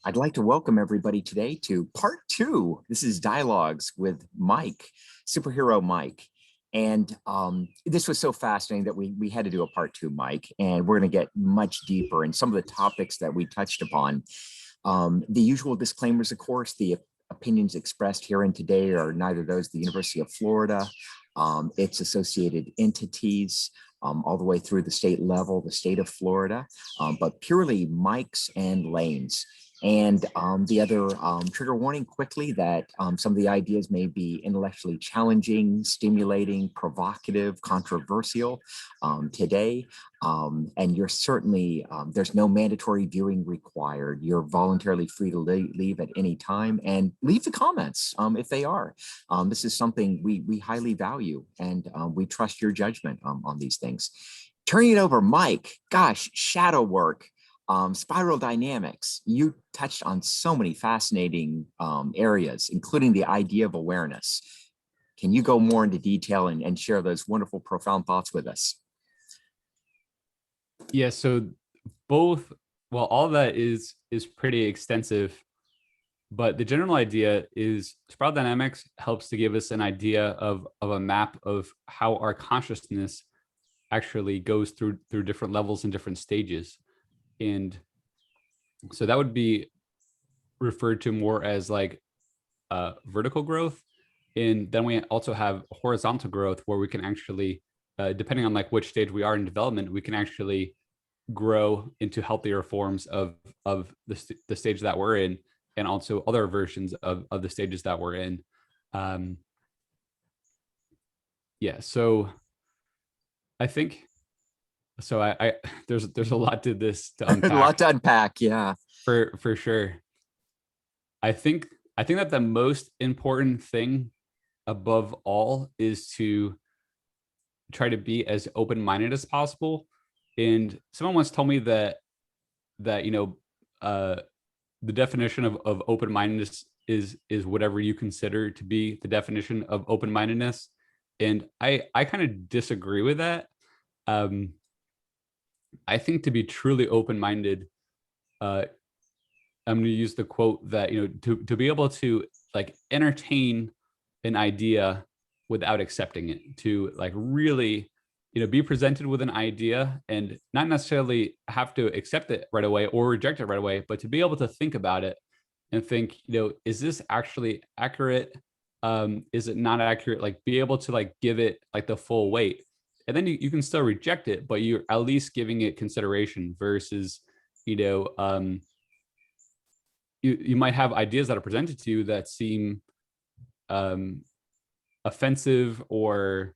I'd like to welcome everybody today to part two. This is Dialogues with Mike, superhero Mike. And this was so fascinating that we had to do a part two, Mike, and we're going to get much deeper in some of the topics that we touched upon. The usual disclaimers, of course, the opinions expressed herein today are neither those of the University of Florida, its associated entities, all the way through the state level, the state of Florida, but purely Mike's and Layne's. And the other trigger warning quickly that some of the ideas may be intellectually challenging, stimulating, provocative, controversial today. And you're certainly, there's no mandatory viewing required. You're voluntarily free to leave at any time and leave the comments if they are. This is something we highly value, and we trust your judgment on these things. Turning it over, Mike, gosh, shadow work. Spiral dynamics, you touched on so many fascinating areas, including the idea of awareness. Can you go more into detail and share those wonderful, profound thoughts with us? Yeah, so both, well, all of that is pretty extensive, but the general idea is spiral dynamics helps to give us an idea of a map of how our consciousness actually goes through different levels and different stages. And so that would be referred to more as like vertical growth. And then we also have horizontal growth, where we can actually, depending on like which stage we are in development, we can actually grow into healthier forms of the stage that we're in, and also other versions of the stages that we're in. Yeah, so I think, so I there's a lot to this to unpack. A lot to unpack, yeah. For sure. I think that the most important thing above all is to try to be as open-minded as possible. And someone once told me that you know, the definition of open-mindedness is whatever you consider to be the definition of open-mindedness. And I kind of disagree with that. I think to be truly open-minded, I'm going to use the quote that, you know, to be able to like entertain an idea without accepting it, to like really, you know, be presented with an idea and not necessarily have to accept it right away or reject it right away, but to be able to think about it and think, you know, is this actually accurate? Is it not accurate? Like be able to like give it like the full weight. And then you can still reject it, but you're at least giving it consideration versus, you know, you might have ideas that are presented to you that seem offensive, or,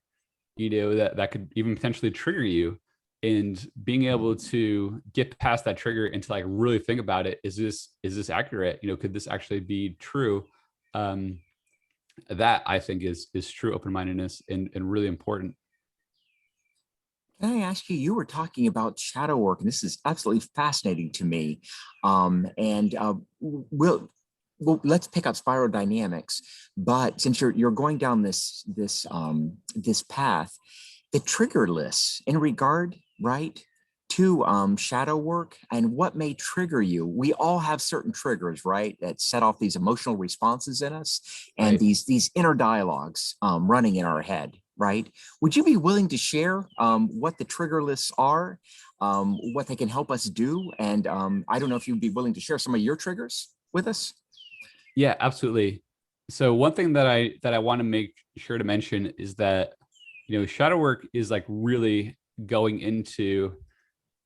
you know, that could even potentially trigger you. And being able to get past that trigger and to like really think about it, is this accurate? You know, could this actually be true? That I think is true open-mindedness and really important. Can I ask you, you were talking about shadow work, and this is absolutely fascinating to me. Let's pick up spiral dynamics. But since you're going down this path, the trigger lists in regard, right, to shadow work and what may trigger you. We all have certain triggers, right, that set off these emotional responses in us, and Right. these inner dialogues running in our head, right? Would you be willing to share what the trigger lists are, what they can help us do? And I don't know if you'd be willing to share some of your triggers with us. Yeah, absolutely. So one thing that I want to make sure to mention is that, you know, shadow work is like really going into,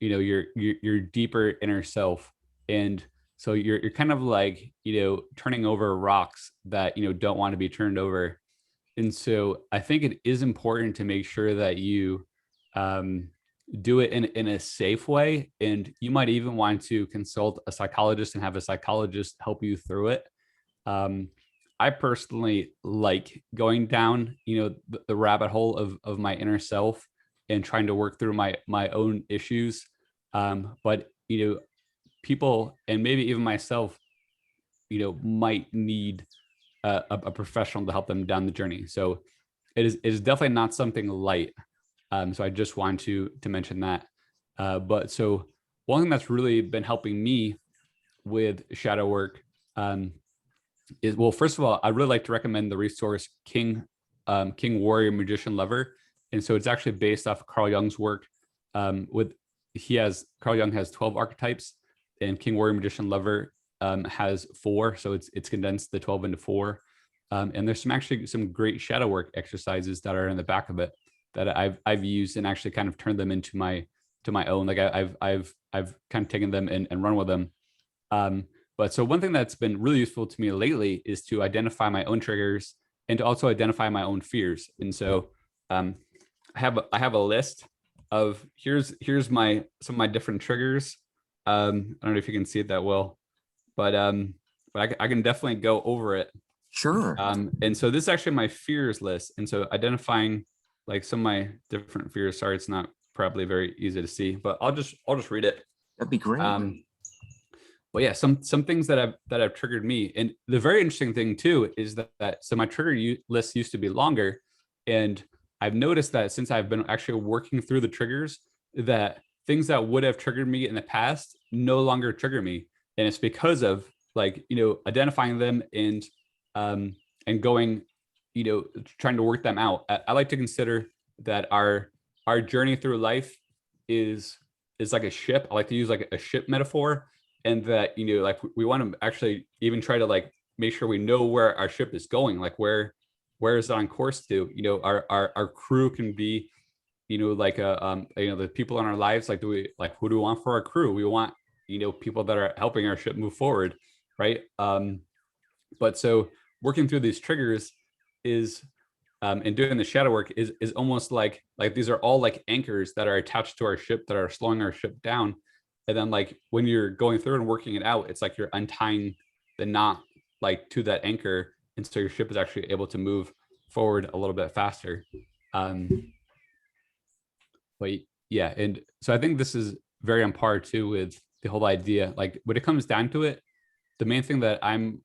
you know, your deeper inner self. And so you're kind of like, you know, turning over rocks that, you know, don't want to be turned over. And so I think it is important to make sure that you do it in a safe way. And you might even want to consult a psychologist and have a psychologist help you through it. I personally like going down, you know, the rabbit hole of my inner self and trying to work through my own issues. But, you know, people, and maybe even myself, you know, might need a professional to help them down the journey. So it is definitely not something light. So I just want to mention that. But so one thing that's really been helping me with shadow work is, well, first of all, I'd really like to recommend the resource King Warrior Magician Lover. And so it's actually based off of Carl Jung's work. Carl Jung has 12 archetypes, and King Warrior Magician Lover has 4. So it's condensed the 12 into 4. And there's some great shadow work exercises that are in the back of it that I've used and actually kind of turned them into my own. Like I've kind of taken them and run with them. But so one thing that's been really useful to me lately is to identify my own triggers and to also identify my own fears. And so I have a list of here's some of my different triggers. I don't know if you can see it that well, but I can definitely go over it. Sure. And so this is actually my fears list. And so identifying like some of my different fears. Sorry, it's not probably very easy to see, but I'll just read it. That'd be great. Well, yeah, some things that have triggered me. And the very interesting thing too is that so my trigger list used to be longer, and I've noticed that since I've been actually working through the triggers, that things that would have triggered me in the past no longer trigger me. And it's because of like, identifying them and going, trying to work them out. I like to consider that our journey through life is like a ship. I like to use like a ship metaphor, and that, like we want to actually even try to like make sure we know where our ship is going, like where is it on course to. Our crew can be, like the people in our lives, like who do we want for our crew? We want, people that are helping our ship move forward, right? But so working through these triggers is and doing the shadow work is almost like these are all like anchors that are attached to our ship that are slowing our ship down. And then like when you're going through and working it out, it's like you're untying the knot like to that anchor, and so your ship is actually able to move forward a little bit faster. But yeah, and so I think this is very on par too with the whole idea. Like when it comes down to it, the main thing that I'm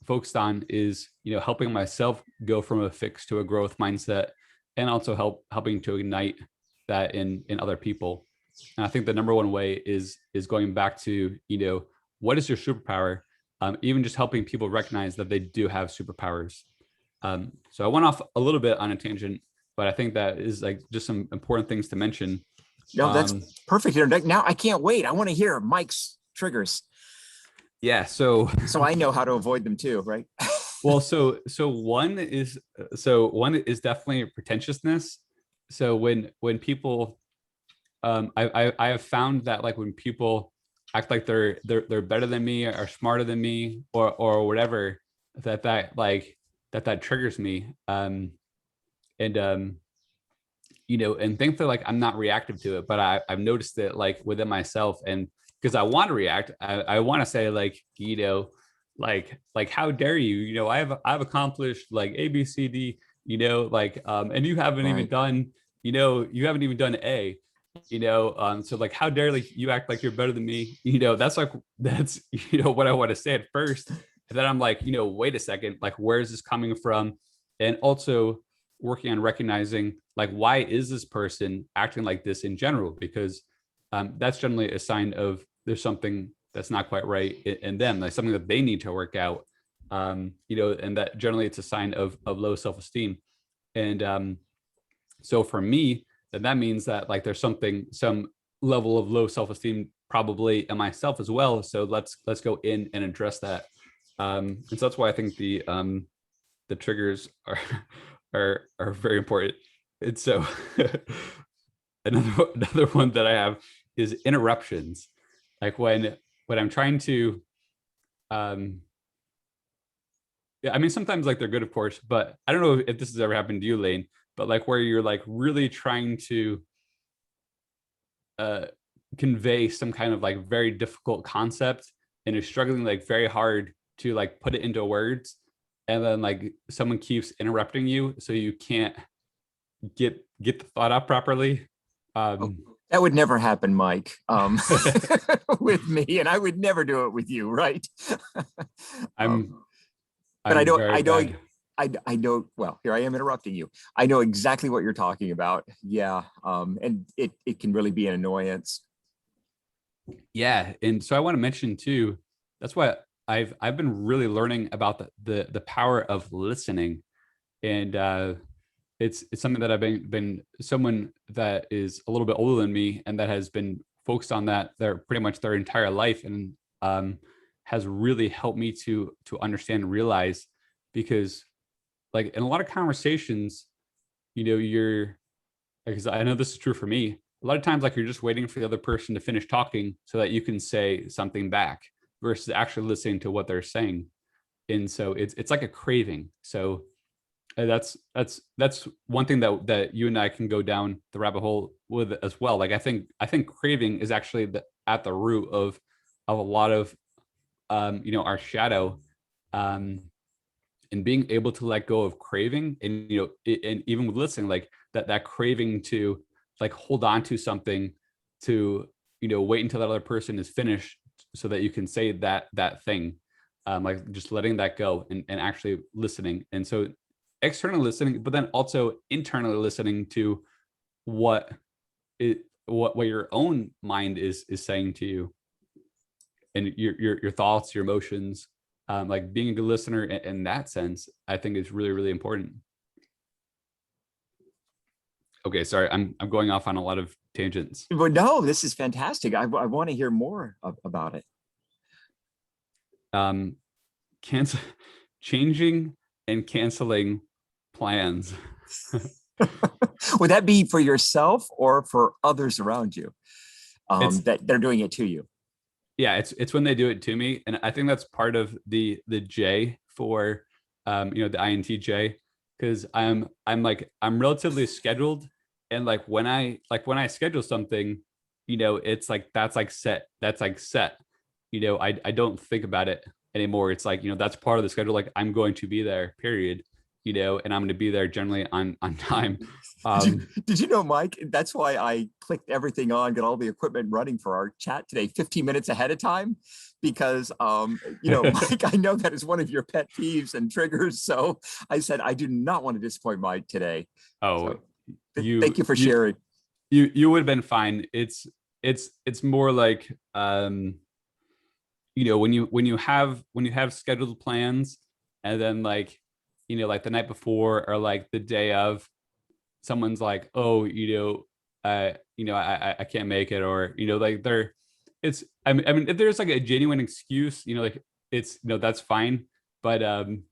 focused on is, helping myself go from a fixed to a growth mindset, and also helping to ignite that in other people. And I think the number one way is going back to, what is your superpower? Even just helping people recognize that they do have superpowers. So I went off a little bit on a tangent, but I think that is like just some important things to mention. No, that's perfect. Now I can't wait. I want to hear Mike's triggers. Yeah. So I know how to avoid them too, right? Well, so one is definitely pretentiousness. So when people, I have found that like when people act like they're better than me or smarter than me or whatever, that triggers me. And thankfully like I'm not reactive to it, but I've noticed it like within myself, and because I want to react, I want to say like, like how dare you, I've accomplished like A, B, C, D, and you haven't even done, you haven't even done A, so like how dare like you act like you're better than me, that's what I want to say at first. And then I'm like, wait a second, like where is this coming from? And also working on recognizing like why is this person acting like this in general, because that's generally a sign of there's something that's not quite right in them, like something that they need to work out, and that generally it's a sign of low self-esteem. And so for me, then that means that like there's some level of low self-esteem probably in myself as well. So let's go in and address that. And so that's why I think the triggers are very important. And so another one that I have is interruptions. Like when I'm trying to, yeah, I mean, sometimes like they're good, of course, but I don't know if this has ever happened to you, Layne, but like where you're like really trying to convey some kind of like very difficult concept, and you're struggling like very hard to like put it into words, and then like someone keeps interrupting you, so you can't get the thought out properly. That would never happen, Mike, with me, and I would never do it with you, right? But I know, well, here I am interrupting you. I know exactly what you're talking about. Yeah. And it can really be an annoyance. Yeah, and so I want to mention too, that's why I've been really learning about the power of listening. And it's something that I've been someone that is a little bit older than me and that has been focused on that their pretty much their entire life, and has really helped me to understand and realize, because like in a lot of conversations, you're, because I know this is true for me, a lot of times like you're just waiting for the other person to finish talking so that you can say something back versus actually listening to what they're saying. And so it's like a craving. So that's one thing that you and I can go down the rabbit hole with as well. Like I think craving is actually at the root of a lot of our shadow, um and being able to let go of craving, and and even with listening, like that craving to like hold on to something, to wait until that other person is finished so that you can say that thing, like just letting that go and actually listening. And so externally listening, but then also internally listening to what what your own mind is saying to you, and your thoughts, your emotions. Like being a good listener in that sense, I think is really, really important. Okay, sorry, I'm going off on a lot of tangents. But no, this is fantastic. I want to hear more about it. Um, cancel, changing and canceling plans. Would that be for yourself or for others around you, It's that they're doing it to you? yeah, it's when they do it to me, and I think that's part of the J for the INTJ, because I'm relatively scheduled, and like when I schedule something, it's like that's like set. I don't think about it anymore. It's like, that's part of the schedule. Like I'm going to be there, period. And I'm going to be there generally on time. Did you know, Mike? That's why I clicked everything on, got all the equipment running for our chat today 15 minutes ahead of time, because Mike, I know that is one of your pet peeves and triggers. So I said I do not want to disappoint Mike today. Oh, So you thank you for you sharing. you would have been fine. It's more like, when you have scheduled plans, and then like the night before or like the day of, someone's like, oh, I can't make it, or like it's, I mean if there's like a genuine excuse, like it's, that's fine. But um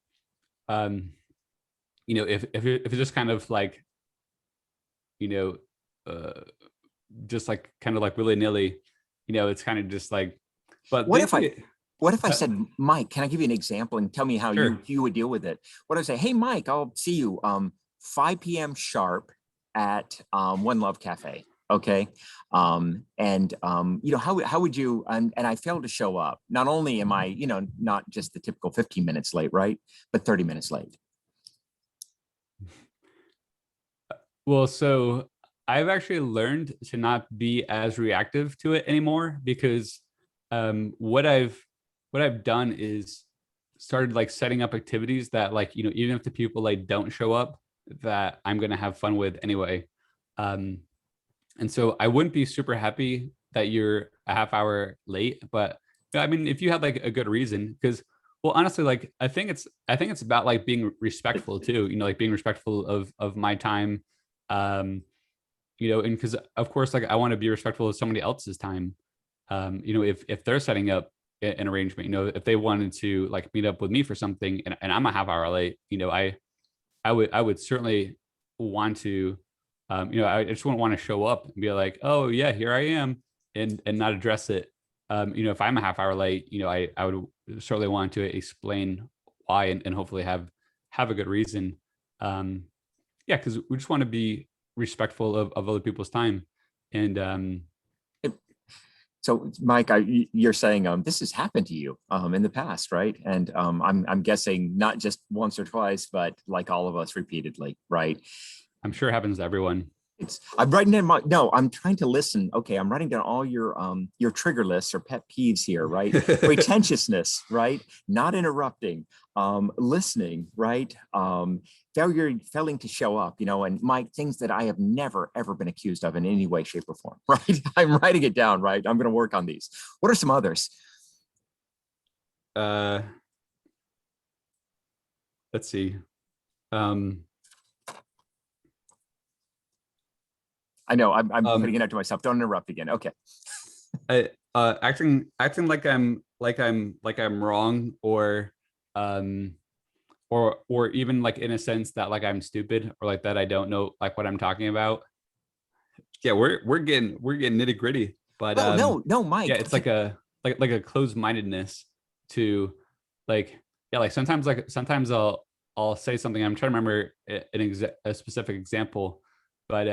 if it's just kind of like, you know uh just like kind of like willy-nilly, it's kind of just like, but What if I thankfully, what if I uh, said, Mike, can I give you an example and tell me how sure. you would deal with it? What if I say, hey Mike, I'll see you 5 p.m. sharp at One Love Cafe. Okay. How would you, and I failed to show up. Not only am I, not just the typical 15 minutes late, right? But 30 minutes late. Well, so I've actually learned to not be as reactive to it anymore, because what I've done is started like setting up activities that, like, even if the people like don't show up, that I'm gonna have fun with anyway. Um, and so I wouldn't be super happy that you're a half hour late, but I mean, if you had like a good reason, because, well, honestly, like I think it's about like being respectful too, like being respectful of my time. Um, and because of course, like I want to be respectful of somebody else's time. If they're setting up an arrangement, if they wanted to like meet up with me for something, and I'm a half hour late, I would certainly want to, I just wouldn't want to show up and be like, oh yeah, here I am, and not address it. If I'm a half hour late, I would certainly want to explain why, and hopefully have a good reason. Um, yeah, because we just want to be respectful of other people's time. And So, Mike, you're saying this has happened to you in the past, right? And I'm guessing not just once or twice, but like all of us repeatedly, right? I'm sure it happens to everyone. I'm writing in my, no, I'm trying to listen. Okay, I'm writing down all your trigger lists or pet peeves here, right? Pretentiousness, right? Not interrupting, listening, right? Failing to show up, and my things that I have never ever been accused of in any way, shape, or form, right? I'm writing it down, right? I'm going to work on these. What are some others? Let's see. Um, I know I'm putting it out to myself. Don't interrupt again. Okay. acting like I'm wrong, or even like in a sense that like I'm stupid, or like that I don't know like what I'm talking about. Yeah, we're getting nitty gritty, but Oh no, Mike. yeah, it's like a like a closed mindedness to like, yeah, like sometimes I'll say something. I'm trying to remember a specific example, but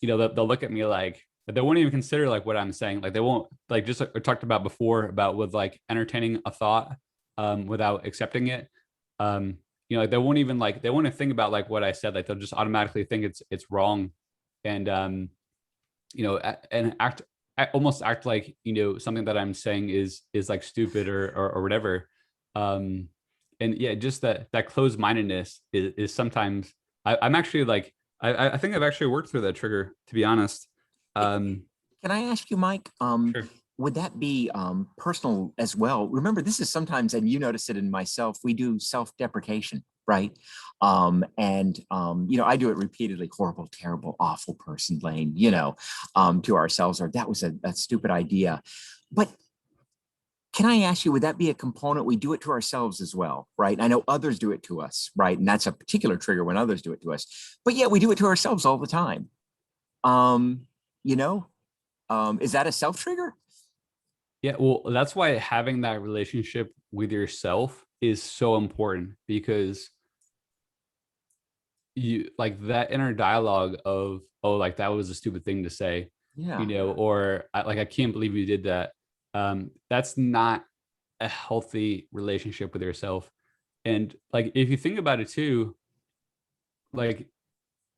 they'll look at me like they won't even consider like what I'm saying. Like they won't, like, just like we talked about before about with like entertaining a thought without accepting it. Um, like they won't even think about like what I said. Like they'll just automatically think it's wrong, and and almost act like something that I'm saying is like stupid or whatever. Um, and yeah, just that closed mindedness is sometimes I'm actually like I think I've actually worked through that trigger, to be honest. Um, Can I ask you, Mike? sure. Would that be personal as well? Remember, this is sometimes, and you notice it in myself, we do self-deprecation, right? I do it repeatedly. Horrible, terrible, awful person, Layne, to ourselves, or that was a stupid idea. But can I ask you, would that be a component? We do it to ourselves as well, right? I know others do it to us, right? And that's a particular trigger when others do it to us. But yeah, we do it to ourselves all the time. Um, you know, is that a self trigger? Yeah, well, that's why having that relationship with yourself is so important, because you like that inner dialogue of, oh, like that was a stupid thing to say, Yeah. or I can't believe you did that. That's not a healthy relationship with yourself. And like if you think about it too, like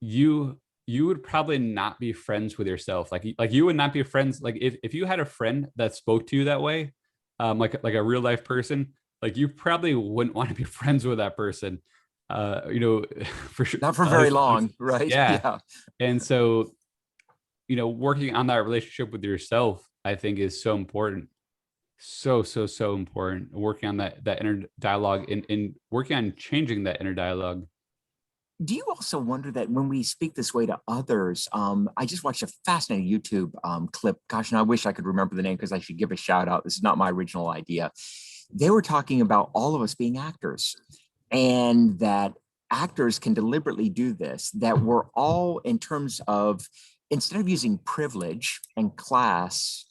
you would probably not be friends with yourself. Like you would not be friends, like if you had a friend that spoke to you that way, like a real life person, like you probably wouldn't want to be friends with that person, for sure. Not for very long, right? Yeah. Yeah. And so working on that relationship with yourself, I think, is so important. So important, working on that inner dialogue, and working on changing that inner dialogue. Do you also wonder that when we speak this way to others, I just watched a fascinating YouTube clip. Gosh, and I wish I could remember the name because I should give a shout out. This is not my original idea. They were talking about all of us being actors, and that actors can deliberately do this, that we're all, in terms of, instead of using privilege and class,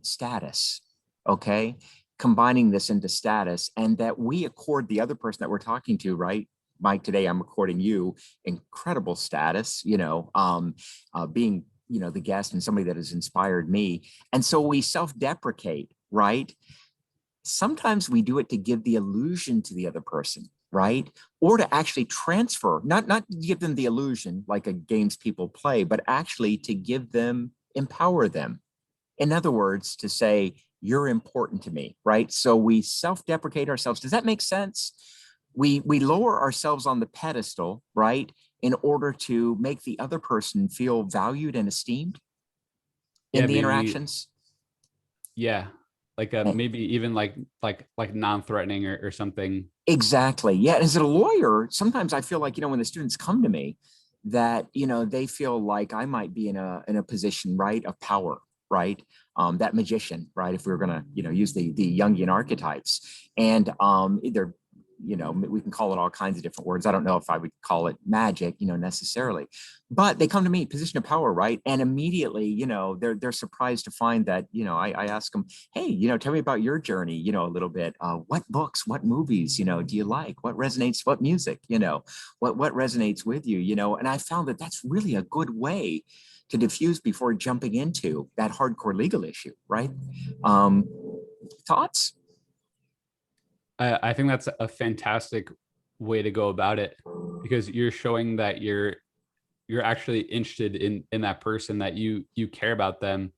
status, okay, combining this into status, and that we accord the other person that we're talking to, right? Mike, today I'm recording you, incredible status, being, the guest and somebody that has inspired me. And so we self-deprecate, right? Sometimes we do it to give the illusion to the other person, right? Or to actually transfer, not give them the illusion like a games people play, but actually to give them, empower them. In other words, to say, you're important to me, right? So we self-deprecate ourselves. Does that make sense? We lower ourselves on the pedestal, right? In order to make the other person feel valued and esteemed in Yeah, the maybe. interactions. Yeah, like maybe even like non-threatening or something. Exactly. Yeah. As a lawyer, sometimes I feel like, when the students come to me, that, they feel like I might be in a position, right, of power, right? That magician, right? If we were gonna, use the Jungian archetypes. And they're, we can call it all kinds of different words. I don't know if I would call it magic, necessarily. But they come to me, position of power, right? And immediately, they're surprised to find that, I ask them, hey, tell me about your journey, a little bit. What books, what movies, do you like? What resonates? What music, what resonates with you, And I found that that's really a good way to diffuse before jumping into that hardcore legal issue, right? Um, Thoughts? I think that's a fantastic way to go about it, because you're showing that you're actually interested in that person, that you care about them.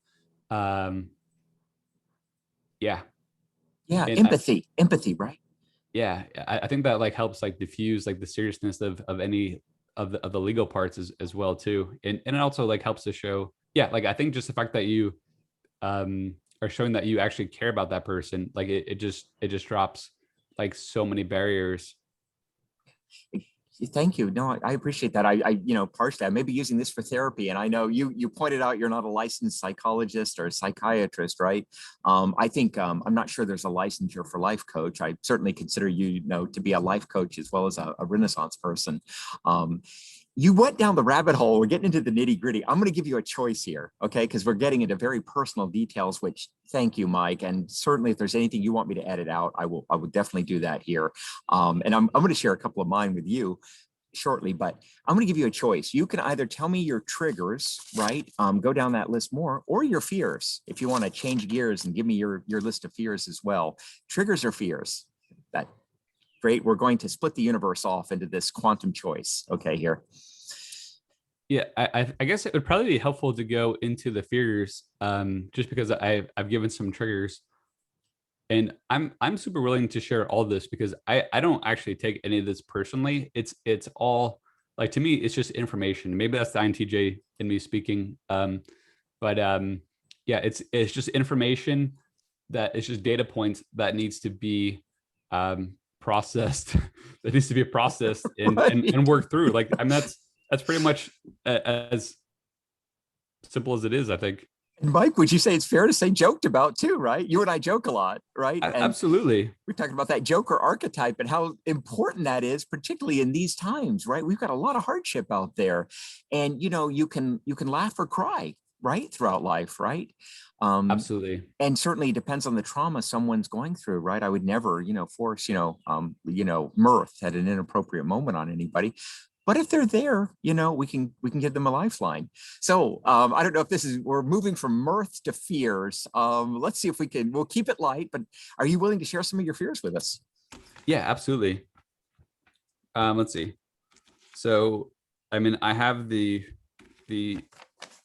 Yeah. Yeah, And empathy, right? yeah, I think that like helps like diffuse like the seriousness of any of the legal parts as well too. And it also like helps to show, yeah, like I think just the fact that you are showing that you actually care about that person, like it just drops like so many barriers. Thank you. No, I appreciate that. Partially, I may be using this for therapy, and I know you pointed out you're not a licensed psychologist or a psychiatrist, right? I think I'm not sure there's a licensure for life coach. I certainly consider you to be a life coach as well as a Renaissance person. Um, you went down the rabbit hole. We're getting into the nitty gritty. I'm going to give you a choice here, okay? Because we're getting into very personal details, which thank you, Mike. And certainly if there's anything you want me to edit out, I will definitely do that here. And I'm going to share a couple of mine with you shortly, but I'm going to give you a choice. You can either tell me your triggers, right? Go down that list more, or your fears. If you want to change gears and give me your list of fears as well. Triggers or fears? That great. We're going to split the universe off into this quantum choice. Okay, here. Yeah, I guess it would probably be helpful to go into the fears, just because I've given some triggers, and I'm super willing to share all this because I don't actually take any of this personally. It's all like, to me, it's just information. Maybe that's the INTJ in me speaking, but yeah, it's just information, that it's just data points that needs to be processed, that needs to be processed and Right. and worked through. Like, I mean, that's pretty much as simple as it is, I think. Mike, would you say it's fair to say joked about too, right? You and I joke a lot, right? And Absolutely. we're talking about that Joker archetype and how important that is, particularly in these times, right? We've got a lot of hardship out there, and you can laugh or cry, right, throughout life, right? Absolutely. And certainly it depends on the trauma someone's going through, right? I would never, force, mirth at an inappropriate moment on anybody. But if they're there, we can give them a lifeline. So I don't know if we're moving from mirth to fears. Let's see if we'll keep it light, but are you willing to share some of your fears with us? Yeah, absolutely. Let's see. So, I mean, I have the the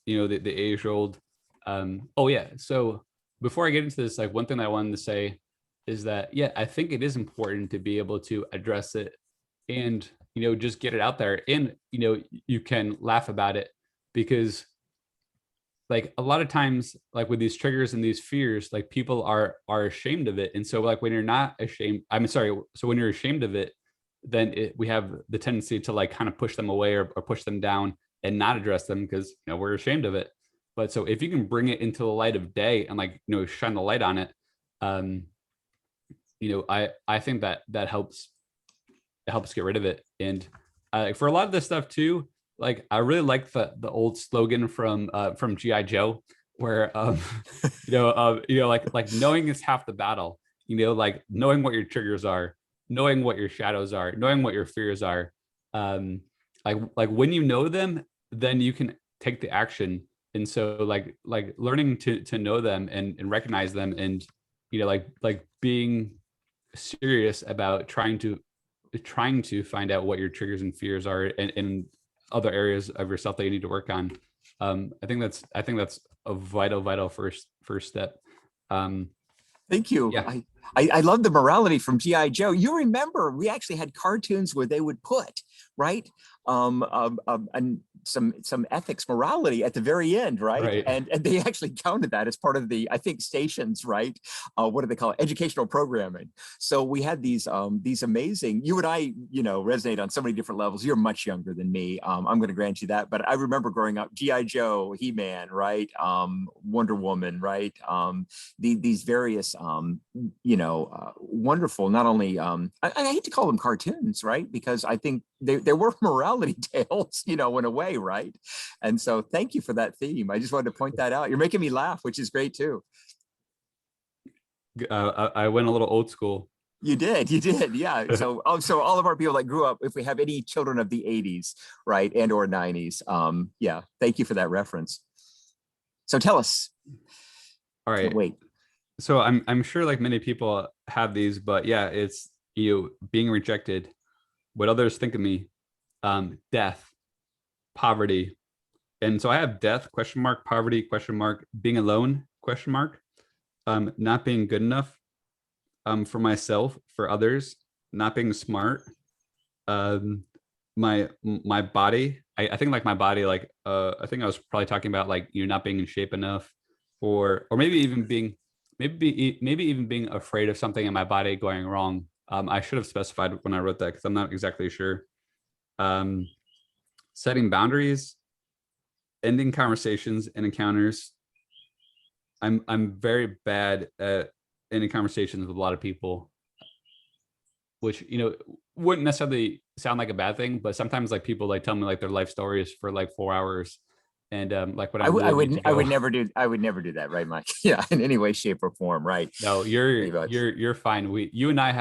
age old. Oh yeah. So before I get into this, like, one thing that I wanted to say is that, yeah, I think it is important to be able to address it and just get it out there, and you can laugh about it, because like a lot of times, like with these triggers and these fears, like people are ashamed of it. And so like when you're not ashamed, I'm sorry, so when you're ashamed of it, then we have the tendency to like kind of push them away, or push them down and not address them, because we're ashamed of it. But so if you can bring it into the light of day and like shine the light on it, um I think that helps, it helps get rid of it. And for a lot of this stuff too, like I really like the old slogan from GI Joe, where like knowing is half the battle. Like knowing what your triggers are, knowing what your shadows are, knowing what your fears are. Like when you know them, then you can take the action. And so like learning to know them and recognize them, and like being serious about trying to find out what your triggers and fears are, and other areas of yourself that you need to work on. I think that's a vital first step. Um, Thank you. yeah, I love the morality from GI Joe. You remember we actually had cartoons where they would put right and some ethics, morality at the very end, right? right. And they actually counted that as part of the, I think, stations, right? What do they call it? Educational programming. So we had these amazing. You and I, resonate on so many different levels. You're much younger than me. I'm going to grant you that, but I remember growing up, GI Joe, He-Man, right? Wonder Woman, right? These various wonderful, not only I hate to call them cartoons, right? Because I think they were morality tales, in a way, right? And so thank you for that theme. I just wanted to point that out. You're making me laugh, which is great too. I went a little old school. You did, yeah. So all of our people that grew up, if we have any children of the 80s, right, and or 90s, yeah, thank you for that reference. So tell us. All right. Can't wait. So I'm sure like many people have these, but yeah, it's being rejected, what others think of me, death, poverty. And so I have death, question mark, poverty, question mark, being alone, question mark, not being good enough for myself, for others, not being smart, my body. I think like my body, like I think I was probably talking about like you not being in shape enough, or maybe even being maybe even being afraid of something in my body going wrong. I should have specified when I wrote that because I'm not exactly sure. Setting boundaries, ending conversations and encounters. I'm very bad at ending conversations with a lot of people, which wouldn't necessarily sound like a bad thing, but sometimes like people like tell me like their life stories for like 4 hours, and like when I really need to I go. I would never do that, right, Mike? Yeah, in any way, shape, or form, right? No, you're fine. You and I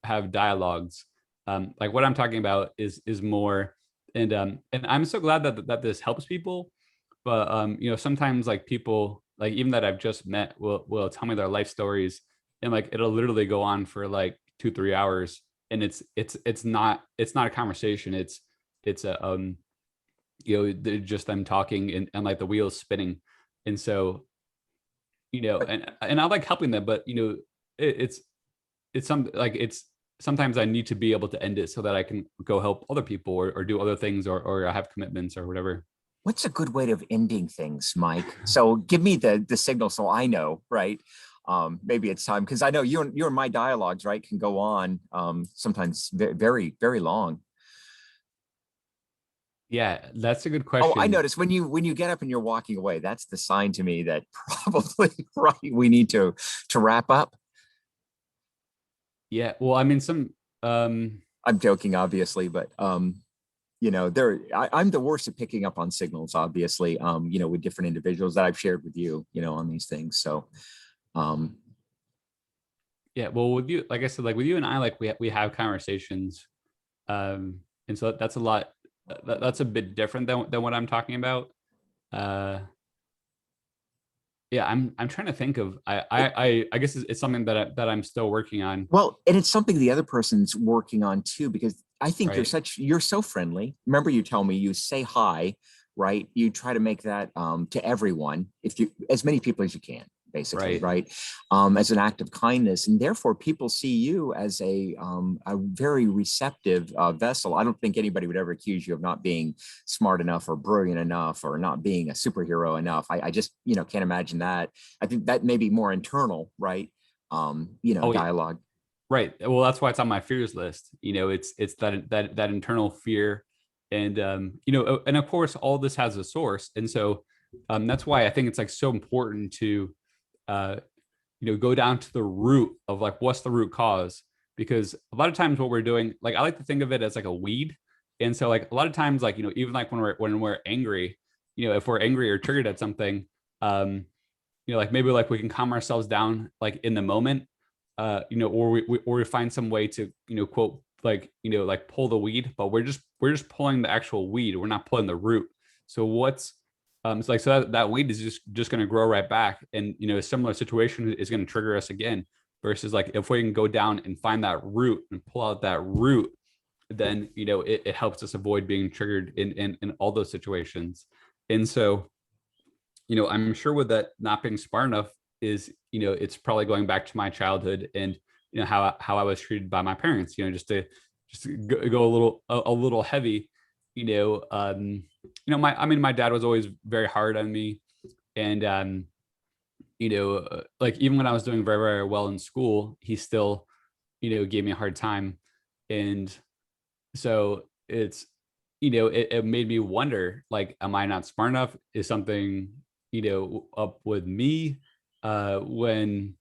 have dialogues. Like what I'm talking about is more, and I'm so glad that this helps people. But sometimes like people like even that I've just met will tell me their life stories, and like it'll literally go on for like 2-3 hours, and it's not a conversation. It's a they're just them talking, and like the wheels spinning, and so and I like helping them, but it's some like it's sometimes I need to be able to end it so that I can go help other people, or do other things, or I have commitments or whatever. What's a good way of ending things, Mike? So give me the signal so I know, right? Maybe it's time, because I know you and my dialogues, right, can go on sometimes very, very long. Yeah, that's a good Oh, I question. noticed when you get up and you're walking away, that's the sign to me that probably right we need to wrap up. Yeah, well, I mean, I'm joking, obviously, but I'm the worst at picking up on signals, obviously, with different individuals that I've shared with you, on these things. So um yeah, well, with you, like I said, like with you and I, like we have conversations, and so that's a lot. That's a bit different than what I'm talking about. Uh, yeah, I'm trying to think of. I guess it's something that I'm still working on. Well, and it's something the other person's working on too, because I think Right, you're so friendly. Remember, you tell me you say hi, right? You try to make that to everyone, if you as many people as you can, basically, right. right? As an act of kindness, and therefore people see you as a very receptive vessel. I don't think anybody would ever accuse you of not being smart enough or brilliant enough or not being a superhero enough. I just can't imagine that. I think that may be more internal, right? Oh, yeah, Dialogue. right. Well, that's why it's on my fears list. It's that internal fear, and and of course, all this has a source, and so that's why I think it's like so important to uh, go down to the root of like what's the root cause, because a lot of times what we're doing, like I like to think of it as like a weed, and so like a lot of times, like even like when we're angry, if we're angry or triggered at something, like maybe like we can calm ourselves down like in the moment, or we find some way to quote like like pull the weed, but we're just pulling the actual weed, we're not pulling the root. So what's it's like, so that weed is just going to grow right back, and a similar situation is going to trigger us again, versus like if we can go down and find that root and pull out that root, then it helps us avoid being triggered in all those situations. And so I'm sure with that not being smart enough is, it's probably going back to my childhood, and how I was treated by my parents, just to go a little heavy, my dad was always very hard on me, and like even when I was doing very, very well in school, he still gave me a hard time. And so it made me wonder, like, am I not smart enough? Is something up with me, when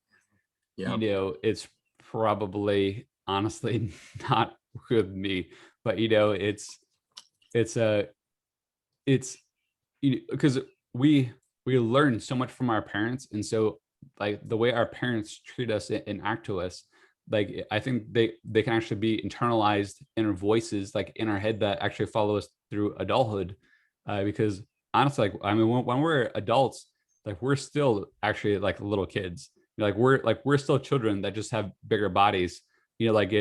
Yeah. it's probably honestly not with me. But it's a it's because we learn so much from our parents, and so like the way our parents treat us and act to us, like I think they can actually be internalized inner voices like in our head that actually follow us through adulthood, because honestly, like I mean, when we're adults, like we're still actually like little kids. We're still children that just have bigger bodies. Like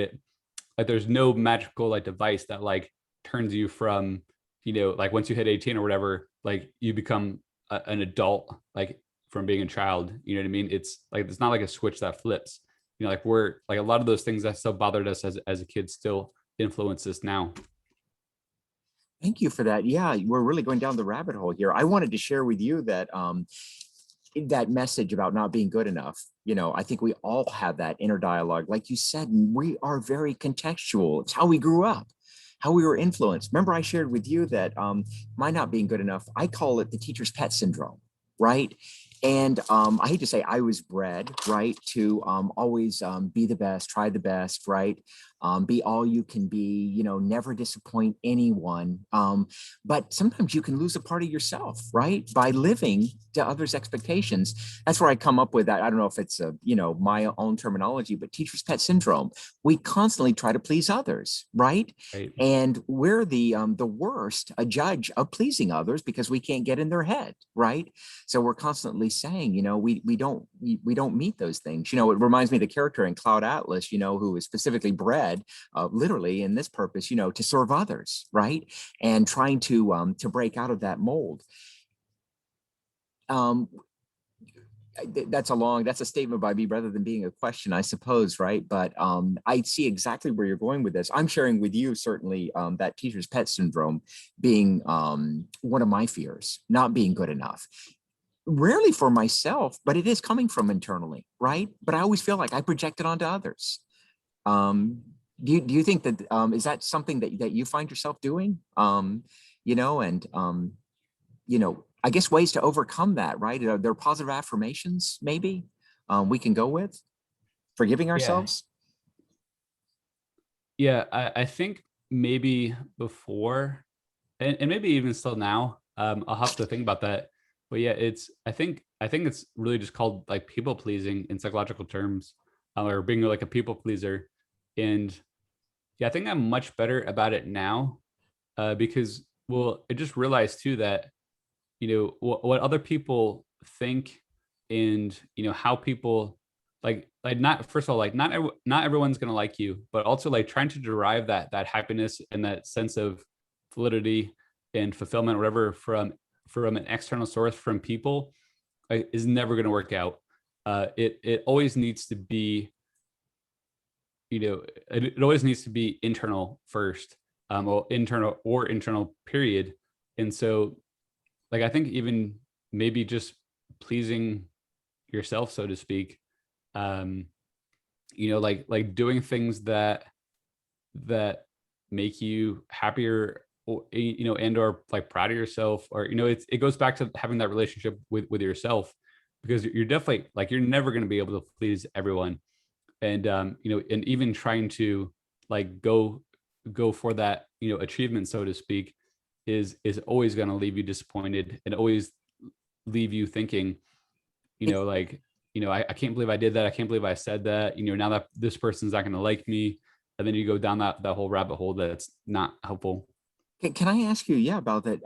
there's no magical like device that like turns you from like once you hit 18 or whatever, like you become an adult, like from being a child. You know what I mean? It's like it's not like a switch that flips. Like we're like a lot of those things that still bothered us as a kid still influence us now. Thank you for that. Yeah, we're really going down the rabbit hole here. I wanted to share with you that that message about not being good enough. I think we all have that inner dialogue. Like you said, we are very contextual. It's how we grew up, how we were influenced. Remember, I shared with you that my not being good enough, I call it the teacher's pet syndrome, right? And I hate to say I was bred, right, to always be the best, try the best, right? Be all you can be, never disappoint anyone. But sometimes you can lose a part of yourself, right? By living to others' expectations. That's where I come up with that. I don't know if it's my own terminology, but teacher's pet syndrome. We constantly try to please others, right? Right. And we're the worst, a judge of pleasing others because we can't get in their head, right? So we're constantly saying, we don't meet those things. It reminds me of the character in Cloud Atlas, who was specifically bred, literally in this purpose, to serve others, right? And trying to break out of that mold. That's a statement by me rather than being a question, I suppose, right? But I see exactly where you're going with this. I'm sharing with you certainly that teacher's pet syndrome being one of my fears, not being good enough. Rarely for myself, but it is coming from internally, right? But I always feel like I project it onto others. Do you think that is that something that you find yourself doing? I guess ways to overcome that, right? There are positive affirmations, maybe we can go with forgiving Yeah. ourselves. Yeah. I think maybe before and maybe even still now, I'll have to think about that. But yeah, I think it's really just called like people pleasing in psychological terms, or being like a people pleaser. And yeah, I think I'm much better about it now, because well, I just realized too that what other people think, and how people like not first of all like not everyone's gonna like you, but also like trying to derive that happiness and that sense of validity and fulfillment, whatever, from an external source, from people, like, is never going to work out. It always needs to be, it always needs to be internal first, or internal period. And so, like, I think even maybe just pleasing yourself, so to speak, um, like doing things that make you happier, or and or like proud of yourself, or it goes back to having that relationship with yourself, because you're definitely like you're never going to be able to please everyone. And and even trying to like go for that achievement, so to speak, is always going to leave you disappointed and always leave you thinking, It, like, I can't believe I did that. I can't believe I said that. Now that this person's not going to like me. And then you go down that whole rabbit hole that's not helpful. can I ask you, yeah, about that?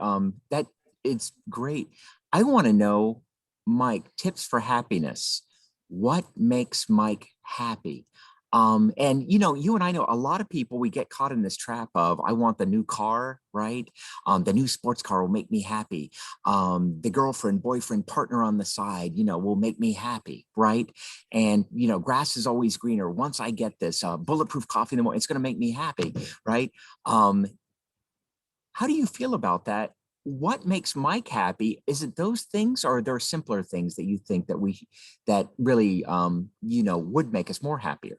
That it's great. I want to know, Mike, tips for happiness. What makes Mike happy? And you and I know a lot of people, we get caught in this trap of I want the new car, right? The new sports car will make me happy. The girlfriend, boyfriend, partner on the side, will make me happy, right? And grass is always greener. Once I get this bulletproof coffee in the morning, it's going to make me happy, right? How do you feel about that? What makes Mike happy? Is it those things, or are there simpler things that you think that really would make us more happier?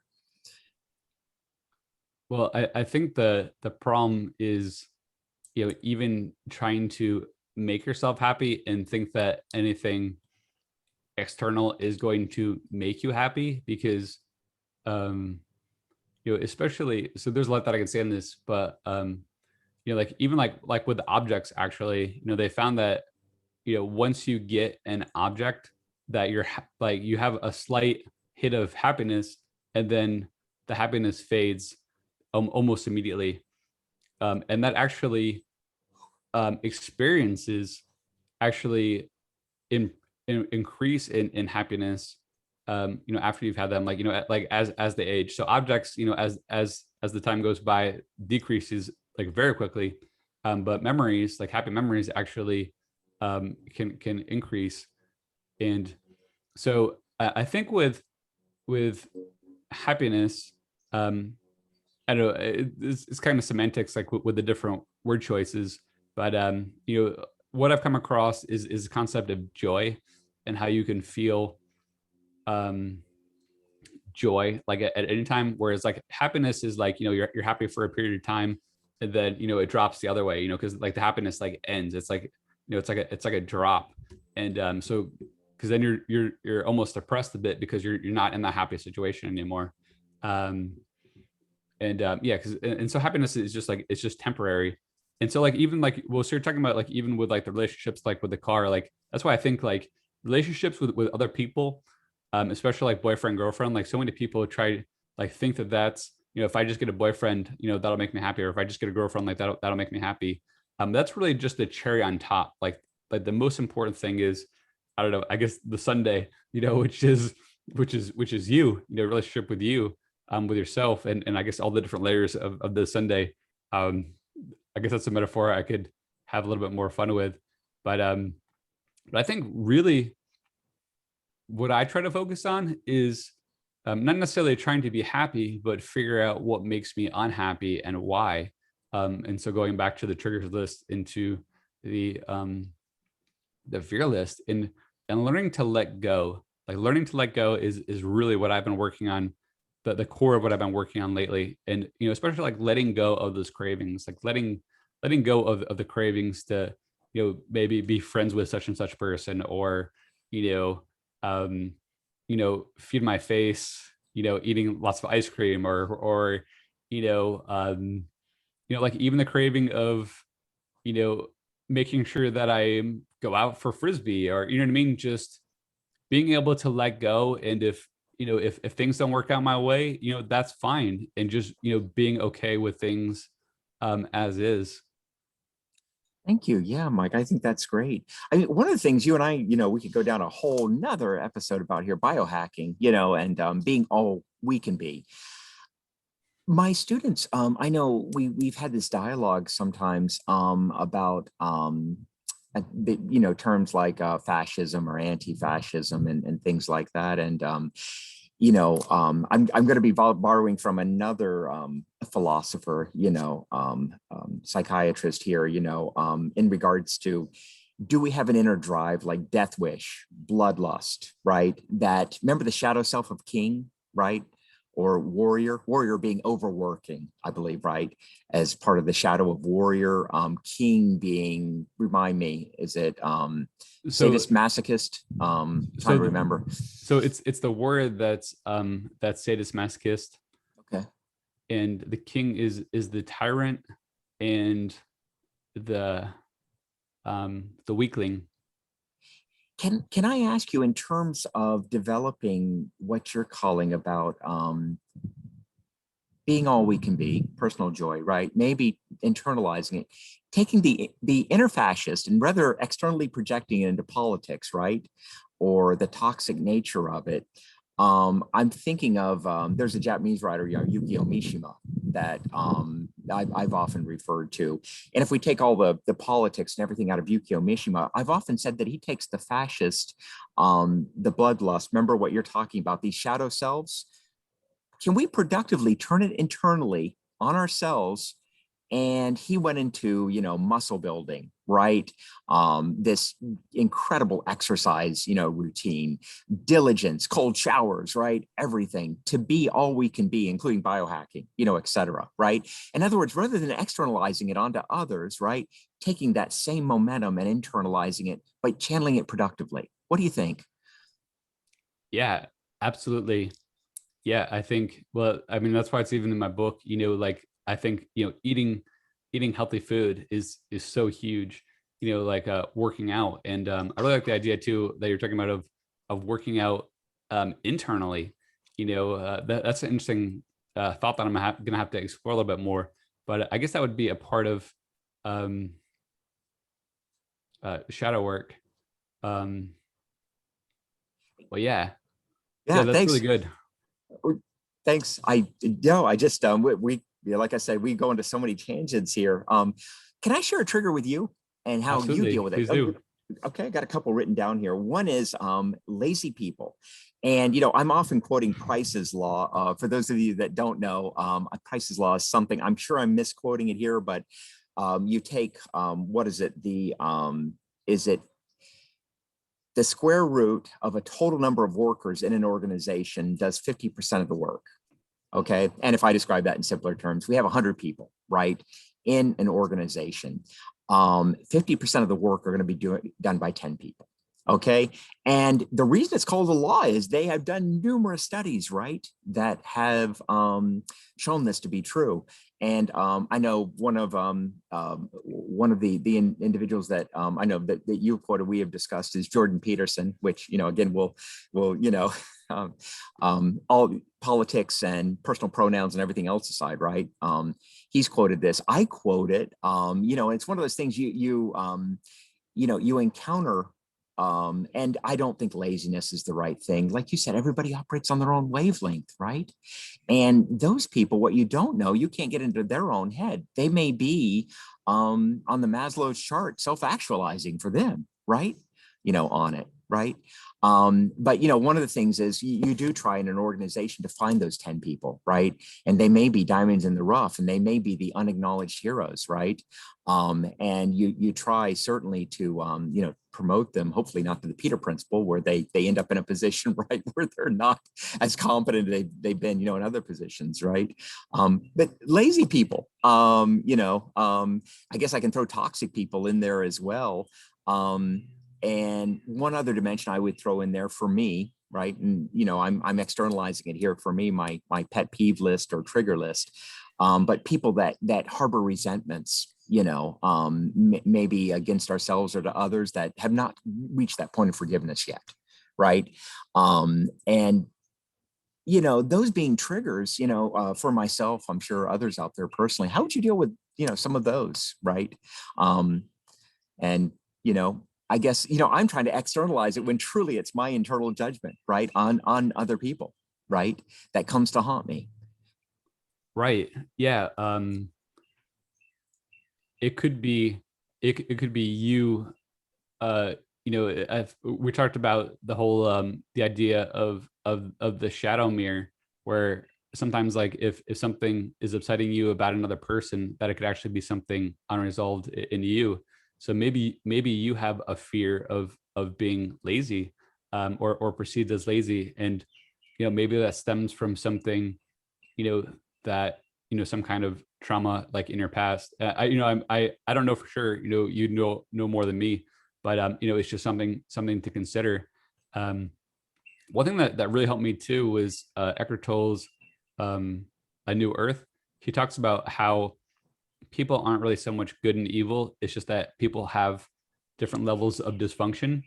Well, I think the problem is, even trying to make yourself happy and think that anything external is going to make you happy, because um especially, so there's a lot that I can say on this, but like even like with objects, actually, they found that once you get an object, that like you have a slight hit of happiness, and then the happiness fades almost immediately. And that actually, experiences actually in, increase in happiness, after you've had them, like like as they age. So objects, as the time goes by, decreases like very quickly. but memories, like happy memories, actually can increase. And so I think with happiness, um, I don't know, it's kind of semantics, like with the different word choices, but what I've come across is the concept of joy and how you can feel um, joy like at any time, whereas like happiness is like you're happy for a period of time, and then it drops the other way, because like the happiness like ends. It's like it's like a drop, and so because then you're almost depressed a bit because you're not in that happy situation anymore. um yeah, because and so happiness is just like it's just temporary. And so like even like, well, so you're talking about like even with like the relationships, like with the car, like that's why I think like relationships with other people, especially like boyfriend girlfriend, like so many people try like think that that's if I just get a boyfriend, that'll make me happy, or if I just get a girlfriend, like that'll make me happy. That's really just the cherry on top. Like the most important thing is, I don't know, I guess the Sunday, which is relationship with yourself, and I guess all the different layers of the Sunday. Um, I guess that's a metaphor I could have a little bit more fun with. But I think really what I try to focus on is not necessarily trying to be happy, but figure out what makes me unhappy and why. And so going back to the triggers list, into the fear list, and learning to let go. Like learning to let go is really what I've been working on, the core of what I've been working on lately. And especially like letting go of those cravings, like letting go of the cravings to maybe be friends with such and such person, or you know um feed my face, eating lots of ice cream, or you know um like even the craving of you know making sure that I go out for frisbee, or what I mean, just being able to let go. And if things don't work out my way, that's fine, and just being okay with things as is. Thank you. Yeah, Mike, I think that's great. I mean, one of the things you and I, we could go down a whole nother episode about here, biohacking, and being all we can be. My students, I know we've had this dialogue sometimes about terms like fascism or anti-fascism, and things like that. And I'm going to be borrowing from another philosopher, psychiatrist here, in regards to, do we have an inner drive like death wish, bloodlust, right? That, remember the shadow self of king, right? Or warrior being overworking, I believe, right? As part of the shadow of warrior, king being, remind me, is it So sadist masochist? Trying so to remember. so it's the word that's sadist masochist, Okay. and the king is the tyrant, and the weakling. Can I ask you, in terms of developing what you're calling about being all we can be, personal joy, right? Maybe internalizing it, taking the inner fascist and rather externally projecting it into politics, right? Or the toxic nature of it. I'm thinking of, there's a Japanese writer, Yukio Mishima, that I've often referred to. And if we take all the politics and everything out of Yukio Mishima, I've often said that he takes the fascist, the bloodlust. Remember what you're talking about, these shadow selves. Can we productively turn it internally on ourselves? And he went into, muscle building, right? This incredible exercise, routine, diligence, cold showers, right? Everything to be all we can be, including biohacking, et cetera, right? In other words, rather than externalizing it onto others, right? Taking that same momentum and internalizing it by channeling it productively. What do you think? Yeah, absolutely. Yeah, I think, well, I mean, that's why it's even in my book, like I think, eating healthy food is so huge, like working out. And I really like the idea too that you're talking about of working out internally. That's an interesting thought that I'm gonna have to explore a little bit more. But I guess that would be a part of um shadow work. Um well, yeah. Yeah, Yeah, that's really thanks. good. Thanks. I just like I said, we go into so many tangents here. Can I share a trigger with you and how you Absolutely, deal with it? please do. Okay, I got a couple written down here. One is lazy people. And, I'm often quoting Price's Law. For those of you that don't know, Price's Law is something, I'm sure I'm misquoting it here, but you take, what is it? Is it the square root of a total number of workers in an organization does 50% of the work? Okay. And if I describe that in simpler terms, we have 100 people, right, in an organization. 50% of the work are going to be done by 10 people. Okay. And the reason it's called a law is they have done numerous studies, right, that have shown this to be true. And I know one of the individuals that I know that you quoted, we have discussed, is Jordan Peterson, which, again, will all politics and personal pronouns and everything else aside, right? He's quoted this. I quote it. It's one of those things you encounter. And I don't think laziness is the right thing. Like you said, everybody operates on their own wavelength, right? And those people, what you don't know, you can't get into their own head. They may be on the Maslow's chart, self-actualizing for them, right? On it, right? But one of the things is you do try in an organization to find those 10 people, right? And they may be diamonds in the rough, and they may be the unacknowledged heroes, right? And you try certainly to promote them, hopefully not to the Peter principle, where they end up in a position, right, where they're not as competent as they've been, in other positions, right? But lazy people, I guess I can throw toxic people in there as well. And one other dimension I would throw in there for me, right? And I'm externalizing it here for me, my pet peeve list or trigger list. But people that harbor resentments, maybe against ourselves or to others, that have not reached that point of forgiveness yet, right? And those being triggers, for myself, I'm sure others out there personally, how would you deal with some of those, right? And I guess, I'm trying to externalize it when truly it's my internal judgment, right, on other people, right, that comes to haunt me. Right. Yeah. It could be, it could be you. We talked about the whole the idea of the shadow mirror, where sometimes, like, if something is upsetting you about another person, that it could actually be something unresolved in you. So maybe you have a fear of being lazy, or perceived as lazy, and maybe that stems from something, that some kind of trauma, like in your past. I don't know for sure. You know more than me, but it's just something to consider. One thing that really helped me too was Eckhart Tolle's A New Earth. He talks about how people aren't really so much good and evil. It's just that people have different levels of dysfunction.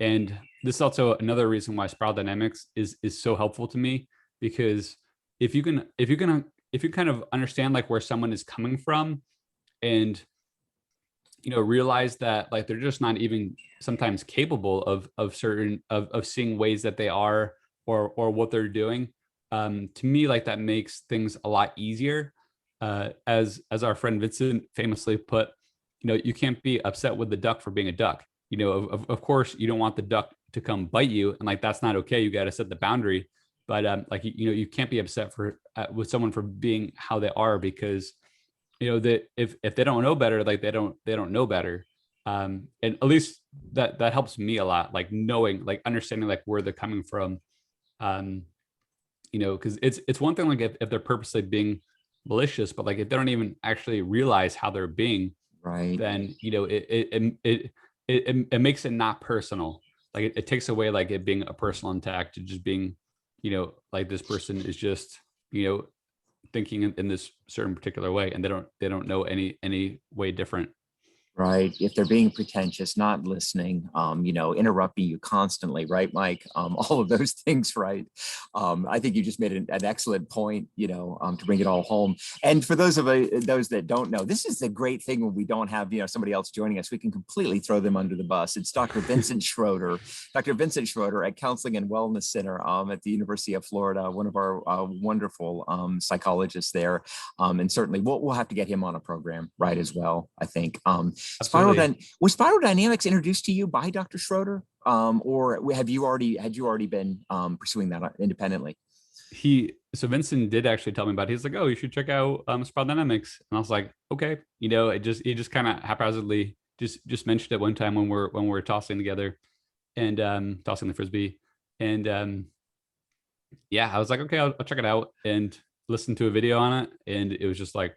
And this is also another reason why spiral dynamics is so helpful to me, because if you kind of understand, like, where someone is coming from, and realize that, like, they're just not even sometimes capable of certain of seeing ways that they are, or what they're doing. To me, like, that makes things a lot easier. As our friend Vincent famously put, you can't be upset with the duck for being a duck. Of course, you don't want the duck to come bite you, and, like, that's not okay. You got to set the boundary. But like, you can't be upset with someone for being how they are, because that if they don't know better, like, they don't know better. And at least that helps me a lot, like, knowing, like, understanding, like, where they're coming from. Because it's one thing, like, if they're purposely being malicious, but, like, if they don't even actually realize how they're being, Right. then it makes it not personal. Like, it takes away, like, it being a personal attack, to just being, like, this person is just thinking in this certain particular way, and they don't know any way different. Right. If they're being pretentious, not listening, interrupting you constantly, right, Mike? All of those things, right? I think you just made an excellent point, to bring it all home. And for those that don't know, this is the great thing when we don't have, somebody else joining us, we can completely throw them under the bus. It's Dr. Vincent Schroeder, at Counseling and Wellness Center at the University of Florida, one of our wonderful psychologists there. And certainly we'll have to get him on a program, right, as well, I think. Absolutely. Was spiral dynamics introduced to you by Dr. Schroeder, or had you already been pursuing that independently? So Vincent did actually tell me about it. He's like, oh, you should check out spiral dynamics. And I was like, okay, it just kind of haphazardly just mentioned it one time when we're tossing together and tossing the frisbee. And yeah, I was like, okay, I'll check it out and listen to a video on it. And it was just like,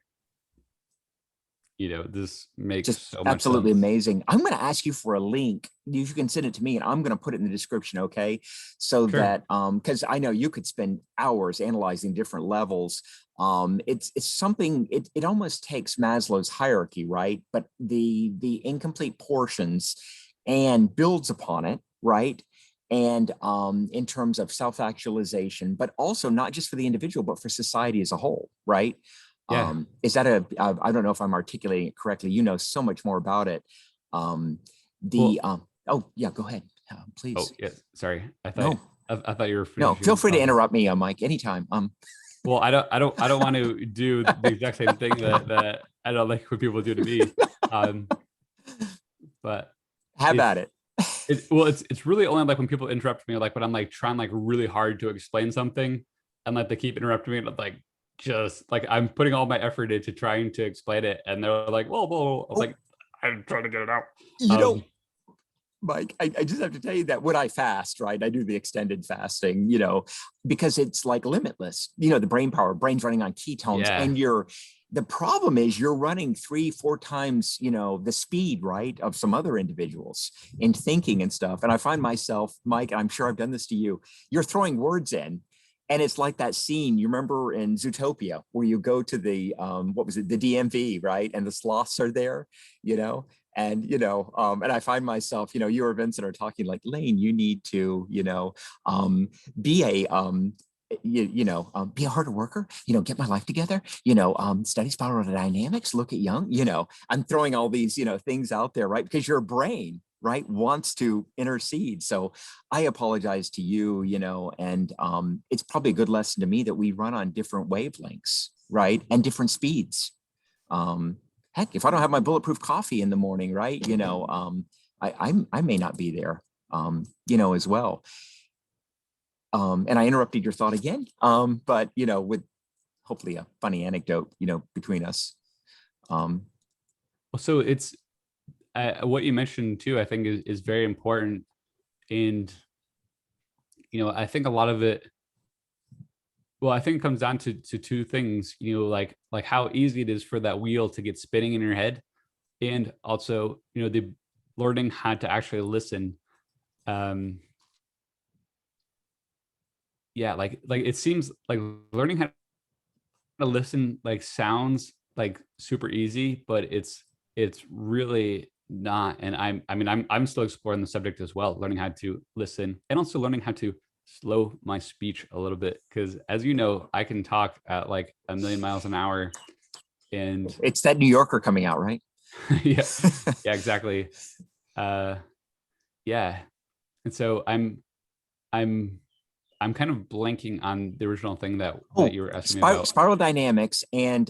this makes Just so much absolutely sense. amazing. I'm going to ask you for a link. You can send it to me and I'm going to put it in the description. Okay. So Sure. that, cause I know you could spend hours analyzing different levels. It's something, it almost takes Maslow's hierarchy, right? But the incomplete portions and builds upon it, right? And in terms of self-actualization, but also not just for the individual, but for society as a whole, right? Yeah. Is that I don't know if I'm articulating it correctly. You know so much more about it. Um, Well, oh yeah, go ahead, oh please. yeah. Sorry. No, I thought you were no, feel finishing free to talking. interrupt me, Mike, anytime. Well, I don't want to do the exact same thing that I don't like what people do to me. Um, but Have it's at it. it's really only like when people interrupt me, or like when I'm like trying like really hard to explain something, and like they keep interrupting me, and I'm like just like I'm putting all my effort into trying to explain it, and they're like, whoa, whoa, whoa. I'm Oh, like, I'm trying to get it out. you know, Um, Mike, I just have to tell you that when I fast, right, I do the extended fasting, because it's like limitless, the brain power, brain's running on ketones, yeah, and the problem is you're running 3-4 times, the speed, right, of some other individuals in thinking and stuff. And I find myself, Mike, and I'm sure I've done this to you, you're throwing words in. And it's like that scene you remember in Zootopia where you go to the what was it, the DMV, right? And the sloths are there, you know, and I find myself, you or Vincent are talking like, Layne, you need to, be be a harder worker, get my life together, study spiral dynamics, look at Jung, I'm throwing all these, things out there, right? Because your brain, right, wants to intercede. So I apologize to you, and it's probably a good lesson to me that we run on different wavelengths, right? And different speeds. Um, Heck, if I don't have my bulletproof coffee in the morning, right, I may not be there, as well. And I interrupted your thought again, but with hopefully a funny anecdote, between us. so it's what you mentioned too. I think is very important, and I think a lot of it. Well, I think it comes down to two things. Like how easy it is for that wheel to get spinning in your head, and also the learning how to actually listen. Um, yeah, like it seems like learning how to listen like sounds like super easy, but it's really not. And I'm still exploring the subject as well, learning how to listen and also learning how to slow my speech a little bit, because as you know, I can talk at like a million miles an hour. And It's that New Yorker coming out, right? yeah, yeah, exactly. uh yeah. And so I'm I'm kind of blanking on the original thing that Oh, you were asking me about. spiral dynamics, and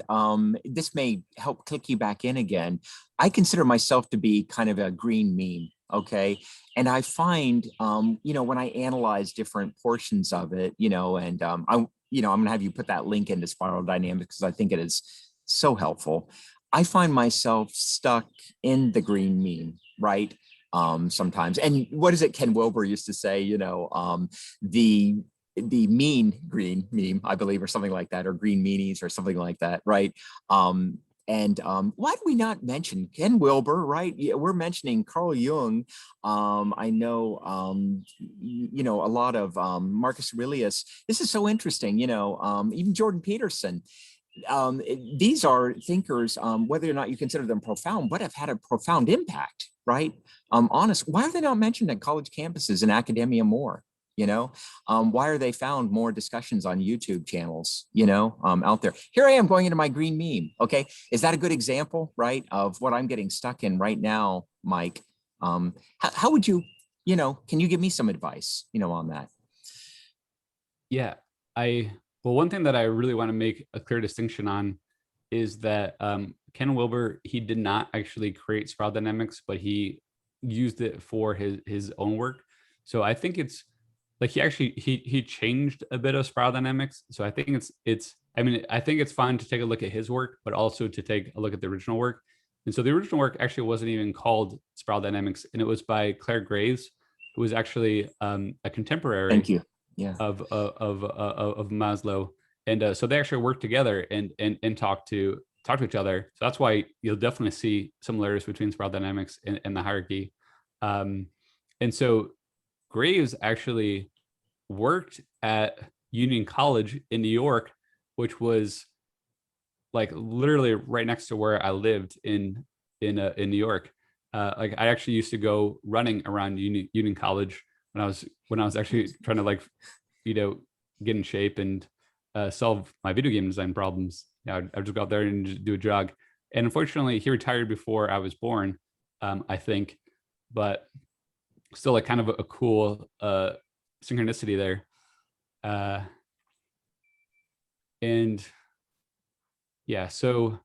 this may help click you back in again. I consider myself to be kind of a green meme, okay? And I find, when I analyze different portions of it, and I'm gonna have you put that link into spiral dynamics because I think it is so helpful. I find myself stuck in the green meme, right? Sometimes. And what is it Ken Wilber used to say, the mean green meme, I believe, or something like that, or green meanies or something like that, right? And why do we not mention Ken Wilber, right? Yeah, we're mentioning Carl Jung. I know, a lot of Marcus Aurelius. This is so interesting, even Jordan Peterson. these are thinkers, whether or not you consider them profound, but have had a profound impact, right? Honest, why are they not mentioned at college campuses and academia more? Why are they found more discussions on YouTube channels, out there? Here I am going into my green meme. Okay. Is that a good example, right, of what I'm getting stuck in right now, Mike? How would you, can you give me some advice, on that? Yeah, well, one thing that I really want to make a clear distinction on is that Ken Wilber, he did not actually create spiral dynamics, but he used it for his own work. So I think it's like he changed a bit of spiral dynamics. So I think I think it's fine to take a look at his work, but also to take a look at the original work. And so the original work actually wasn't even called spiral dynamics, and it was by Claire Graves, who was actually a contemporary. Thank you. Yeah. Of Maslow, and so they actually work together and talk to each other. So that's why you'll definitely see similarities between spiral dynamics and the hierarchy. And so Graves actually worked at Union College in New York, which was like literally right next to where I lived in New York. Like I actually used to go running around Union College when I was actually trying to get in shape and solve my video game design problems. I'd just go out there and just do a jog. And unfortunately, he retired before I was born, I think, but still like kind of a cool synchronicity there. And yeah, so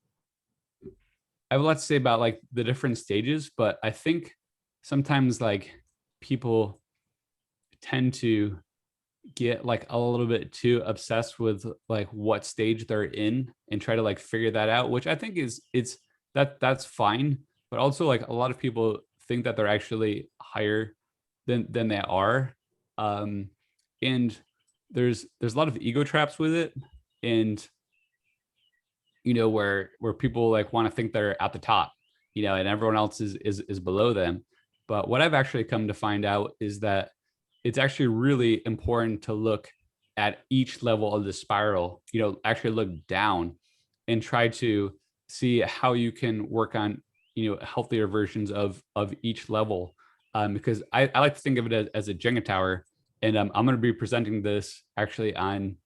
I have a lot to say about like the different stages, but I think sometimes like people tend to get like a little bit too obsessed with like what stage they're in and try to like figure that out, which I think that's fine. But also like a lot of people think that they're actually higher than they are. And there's a lot of ego traps with it. And where people like want to think they're at the top, and everyone else is below them. But what I've actually come to find out is that it's actually really important to look at each level of the spiral, actually look down and try to see how you can work on, healthier versions of each level. Because I like to think of it as a Jenga tower. And I'm going to be presenting this actually on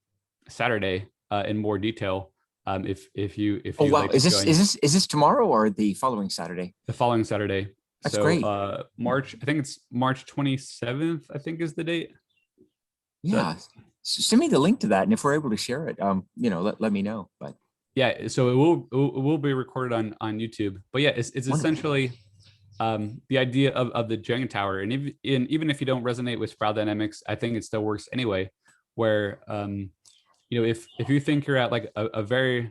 Saturday in more detail. If you Oh wow, like is this tomorrow or the following Saturday? The following Saturday. That's so great. I think it's March 27th, I think is the date. Yeah. Send me the link to that. And if we're able to share it, let me know. But yeah, so it will be recorded on YouTube. But yeah, it's essentially the idea of the Jenga tower. And even if you don't resonate with spiral dynamics, I think it still works anyway, where if you think you're at like a very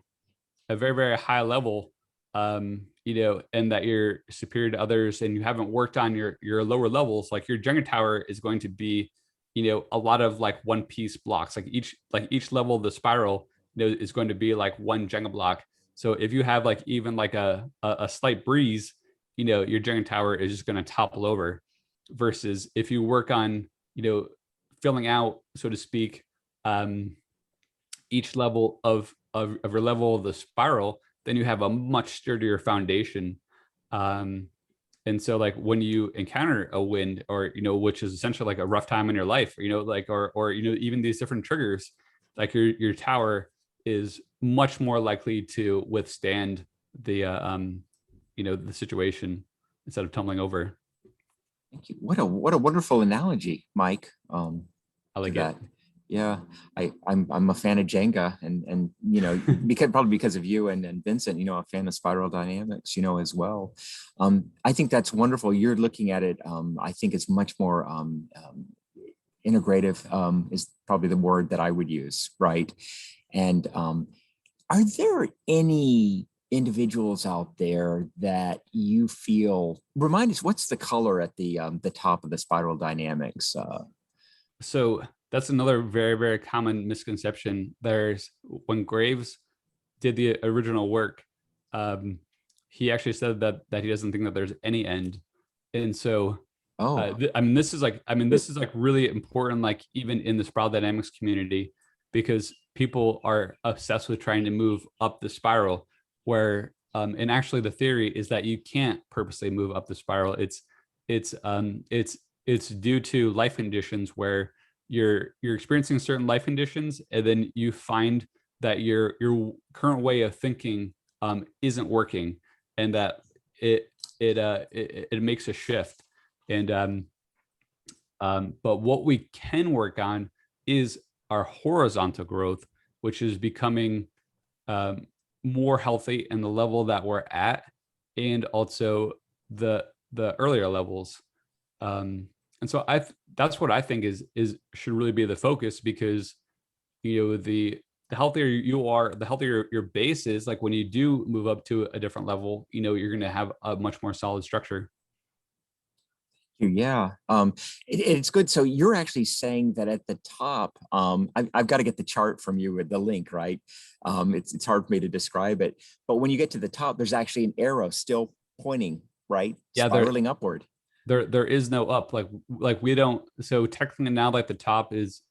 very high level, and that you're superior to others and you haven't worked on your lower levels, like your Jenga tower is going to be, a lot of like one piece blocks, like each level of the spiral, is going to be like one Jenga block. So if you have like even like a slight breeze, your Jenga tower is just going to topple over, versus if you work on, filling out, so to speak, each level of your level of the spiral, then you have a much sturdier foundation. And so like when you encounter a wind, or which is essentially like a rough time in your life, or even these different triggers, like your tower is much more likely to withstand the the situation instead of tumbling over. Thank you. What a wonderful analogy, Mike. I like that. it. Yeah, I'm a fan of Jenga, and because of you and Vincent, a fan of spiral dynamics, as well. I think that's wonderful. You're looking at it. I think it's much more integrative, is probably the word that I would use, right? And are there any individuals out there that you feel, remind us, what's the color at the top of the spiral dynamics? So that's another very, very common misconception. When Graves did the original work, he actually said that he doesn't think that there's any end. And so, this is like really important, like even in the spiral dynamics community, because people are obsessed with trying to move up the spiral, where and actually the theory is that you can't purposely move up the spiral. It's due to life conditions where you're experiencing certain life conditions, and then you find that your current way of thinking isn't working, and that it makes a shift. And but what we can work on is our horizontal growth, which is becoming more healthy in the level that we're at, and also the earlier levels. And so that's what I think is should really be the focus, because the healthier you are, the healthier your base is. Like when you do move up to a different level, you're going to have a much more solid structure. Yeah, it's good. So you're actually saying that at the top, I've got to get the chart from you with the link, right? It's hard for me to describe it, but when you get to the top, there's actually an arrow still pointing, right? Yeah, spiraling upward. There is no up. Like we don't. So technically now, like the top is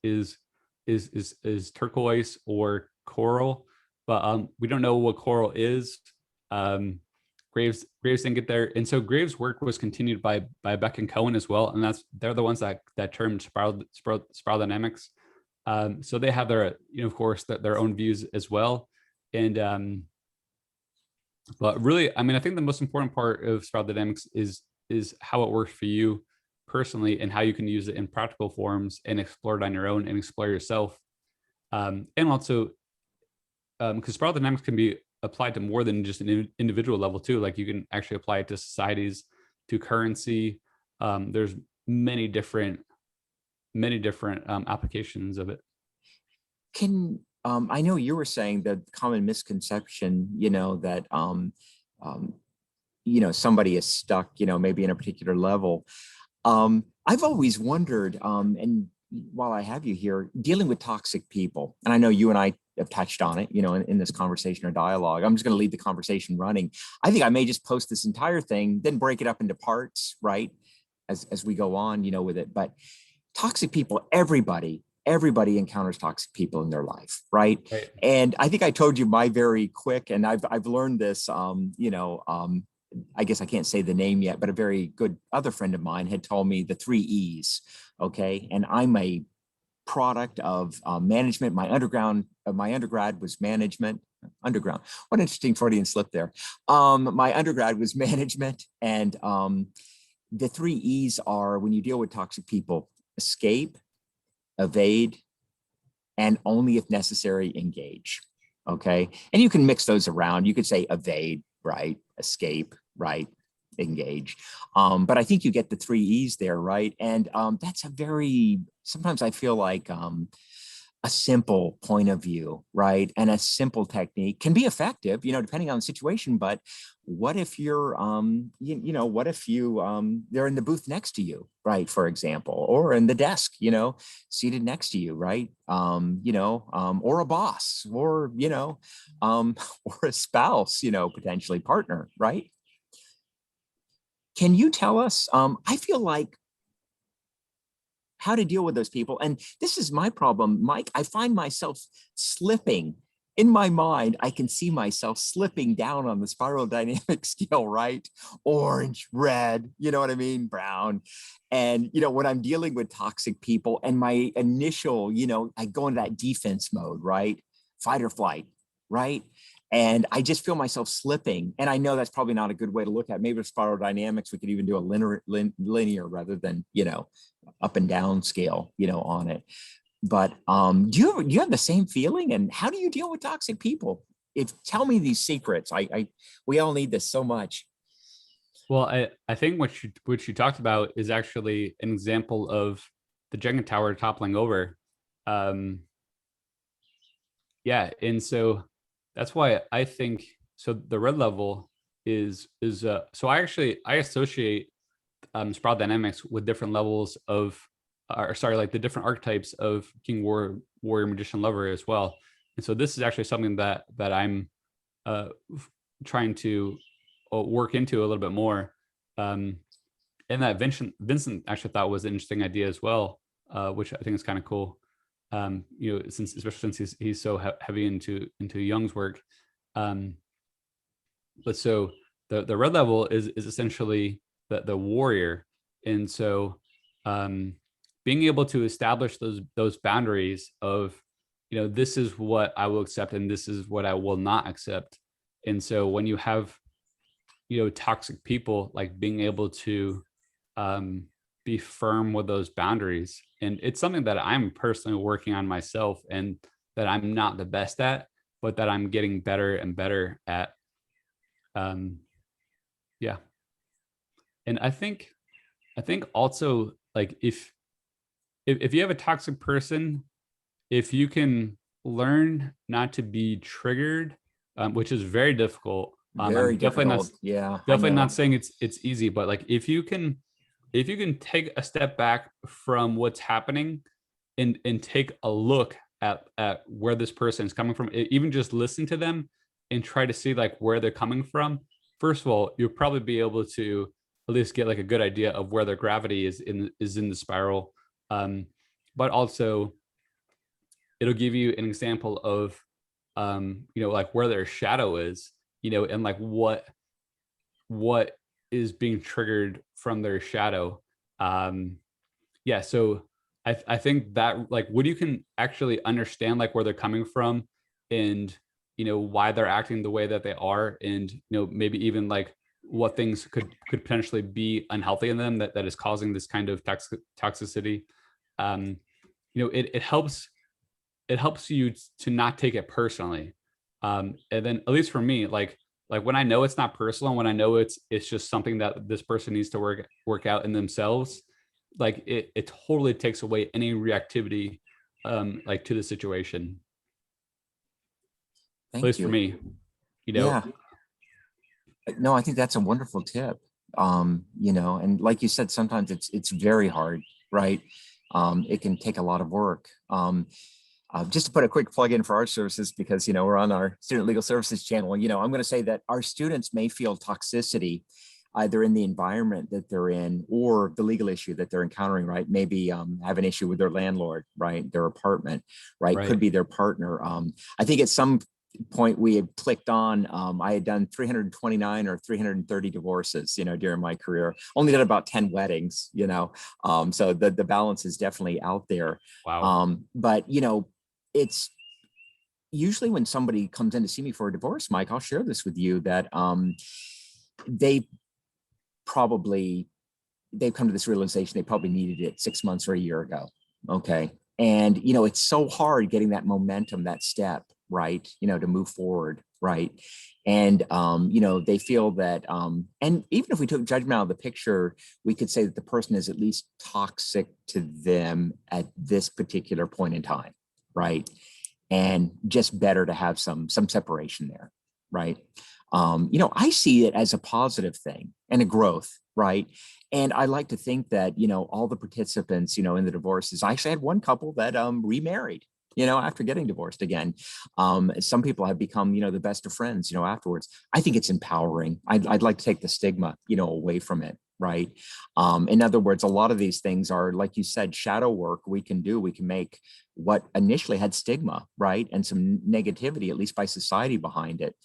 turquoise or coral, but we don't know what coral is. Graves didn't get there, and so Graves' work was continued by Beck and Cohen as well, and they're the ones that termed spiral dynamics. So they have their of course their own views as well, and but really, I mean, I think the most important part of spiral dynamics is how it works for you personally, and how you can use it in practical forms and explore it on your own and explore yourself, and also because spiral dynamics can be applied to more than just an individual level too. Like you can actually apply it to societies, to currency. There's many different applications of it. Can I know you were saying the common misconception, that somebody is stuck, maybe in a particular level. I've always wondered, and while I have you here, dealing with toxic people, and I know you and I have touched on it, in this conversation or dialogue. I'm just going to leave the conversation running. I think I may just post this entire thing, then break it up into parts, right? As we go on, with it. But toxic people, everybody encounters toxic people in their life, right? And I think I told you my very quick, and I've learned this, I guess I can't say the name yet, but a very good other friend of mine had told me the 3 E's. Okay. And I'm a product of management. My undergrad was management. Underground. What an interesting Freudian slip there. My undergrad was management. And the 3 E's are, when you deal with toxic people: escape, evade, and only if necessary, engage. Okay. And you can mix those around. You could say evade, right? Escape, right? Engage. But I think you get the 3 E's there, right? And that's sometimes I feel like a simple point of view, right? And a simple technique can be effective, depending on the situation. But what if you're, what if they're in the booth next to you, right? For example, or in the desk, seated next to you, right? Or a boss, or, or a spouse, potentially partner, right? Can you tell us, I feel like, how to deal with those people? And this is my problem, Mike. I find myself slipping in my mind. I can see myself slipping down on the spiral dynamic scale, right? Orange, red, you know what I mean? Brown. And, when I'm dealing with toxic people, and my initial, I go into that defense mode, right? Fight or flight, right? And I just feel myself slipping. And I know that's probably not a good way to look at it. Maybe with spiral dynamics, we could even do a linear rather than, up and down scale, on it. But do you have the same feeling? And how do you deal with toxic people? Tell me these secrets. We all need this so much. Well, I think what you talked about is actually an example of the Jenga tower toppling over. Yeah, and so that's why I think so. The red level is so I associate spiral dynamics with different levels of, or sorry, like the different archetypes of king, warrior, magician, lover as well. And so this is actually something that I'm trying to work into a little bit more. And that Vincent actually thought was an interesting idea as well, which I think is kind of cool. especially since he's so heavy into Jung's work. But so the red level is essentially the warrior, and so being able to establish those boundaries of, this is what I will accept and this is what I will not accept. And so when you have, toxic people, like being able to be firm with those boundaries. And it's something that I'm personally working on myself, and that I'm not the best at, but that I'm getting better and better at. Yeah. And I think also, like, if you have a toxic person, if you can learn not to be triggered, which is very difficult. Very I'm difficult. Yeah, I definitely know. not saying it's easy, but like, if you can take a step back from what's happening and take a look at where this person is coming from, even just listen to them and try to see like where they're coming from. First of all, you'll probably be able to at least get like a good idea of where their gravity is in the spiral. But also, it'll give you an example of like where their shadow is, and like what is being triggered from their shadow. Yeah, so I think that, like, when you can actually understand like where they're coming from, and why they're acting the way that they are, and maybe even like what things could potentially be unhealthy in them that is causing this kind of toxicity. um it helps you to not take it personally. And then, at least for me, like when I know it's not personal, when I know it's just something that this person needs to work out in themselves, like it totally takes away any reactivity, like, to the situation, at Thank least for you. me, you know. Yeah. No, I think that's a wonderful tip. And like you said, sometimes it's very hard, right? It can take a lot of work. Just to put a quick plug in for our services, because we're on our student legal services channel. I'm going to say that our students may feel toxicity either in the environment that they're in or the legal issue that they're encountering, right? Maybe have an issue with their landlord, right? Their apartment, right? Right. Could be their partner. I think at some point we had clicked on, I had done 329 or 330 divorces, during my career. Only did about 10 weddings, so the balance is definitely out there. Wow. But it's usually when somebody comes in to see me for a divorce, Mike, I'll share this with you, that they've come to this realization they probably needed it 6 months or a year ago. Okay. And, it's so hard getting that momentum, that step, right, to move forward, right. And, they feel that, and even if we took judgment out of the picture, we could say that the person is at least toxic to them at this particular point in time, right. And just better to have some separation there, right. I see it as a positive thing and a growth, right. And I like to think that, all the participants, in the divorces, I actually had one couple that remarried, after getting divorced again. Some people have become, the best of friends, afterwards. I think it's empowering. I'd like to take the stigma, away from it. Right. In other words, a lot of these things are, like you said, shadow work we can do. We can make what initially had stigma, right, and some negativity, at least by society, behind it.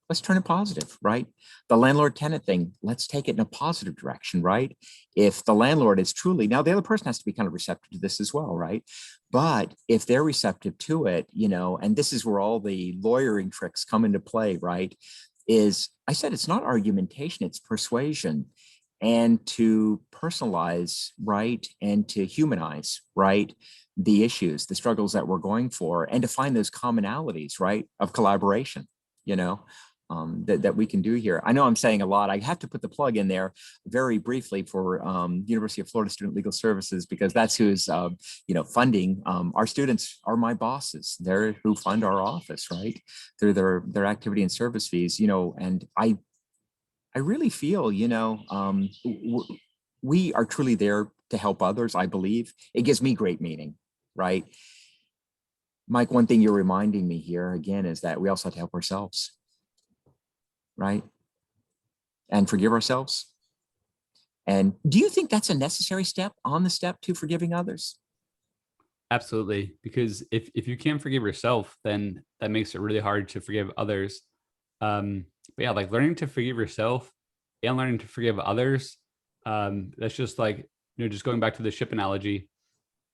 Let's turn it positive, right? The landlord-tenant thing, let's take it in a positive direction, right? If the landlord is truly, now the other person has to be kind of receptive to this as well, right? But if they're receptive to it, and this is where all the lawyering tricks come into play, right? Is, I said, it's not argumentation, it's persuasion. And to personalize, right, and to humanize, right, the issues, the struggles that we're going for, and to find those commonalities, right, of collaboration, that we can do here. I know I'm saying a lot. I have to put the plug in there very briefly for University of Florida Student Legal Services, because that's who's funding. Our students are my bosses. They're who fund our office, right, through their activity and service fees. And I really feel, we are truly there to help others. I believe it gives me great meaning, right? Mike, one thing you're reminding me here again is that we also have to help ourselves, right? And forgive ourselves. And do you think that's a necessary step on the step to forgiving others? Absolutely. Because if you can't forgive yourself, then that makes it really hard to forgive others. But yeah, like learning to forgive yourself and learning to forgive others. That's just like, just going back to the ship analogy,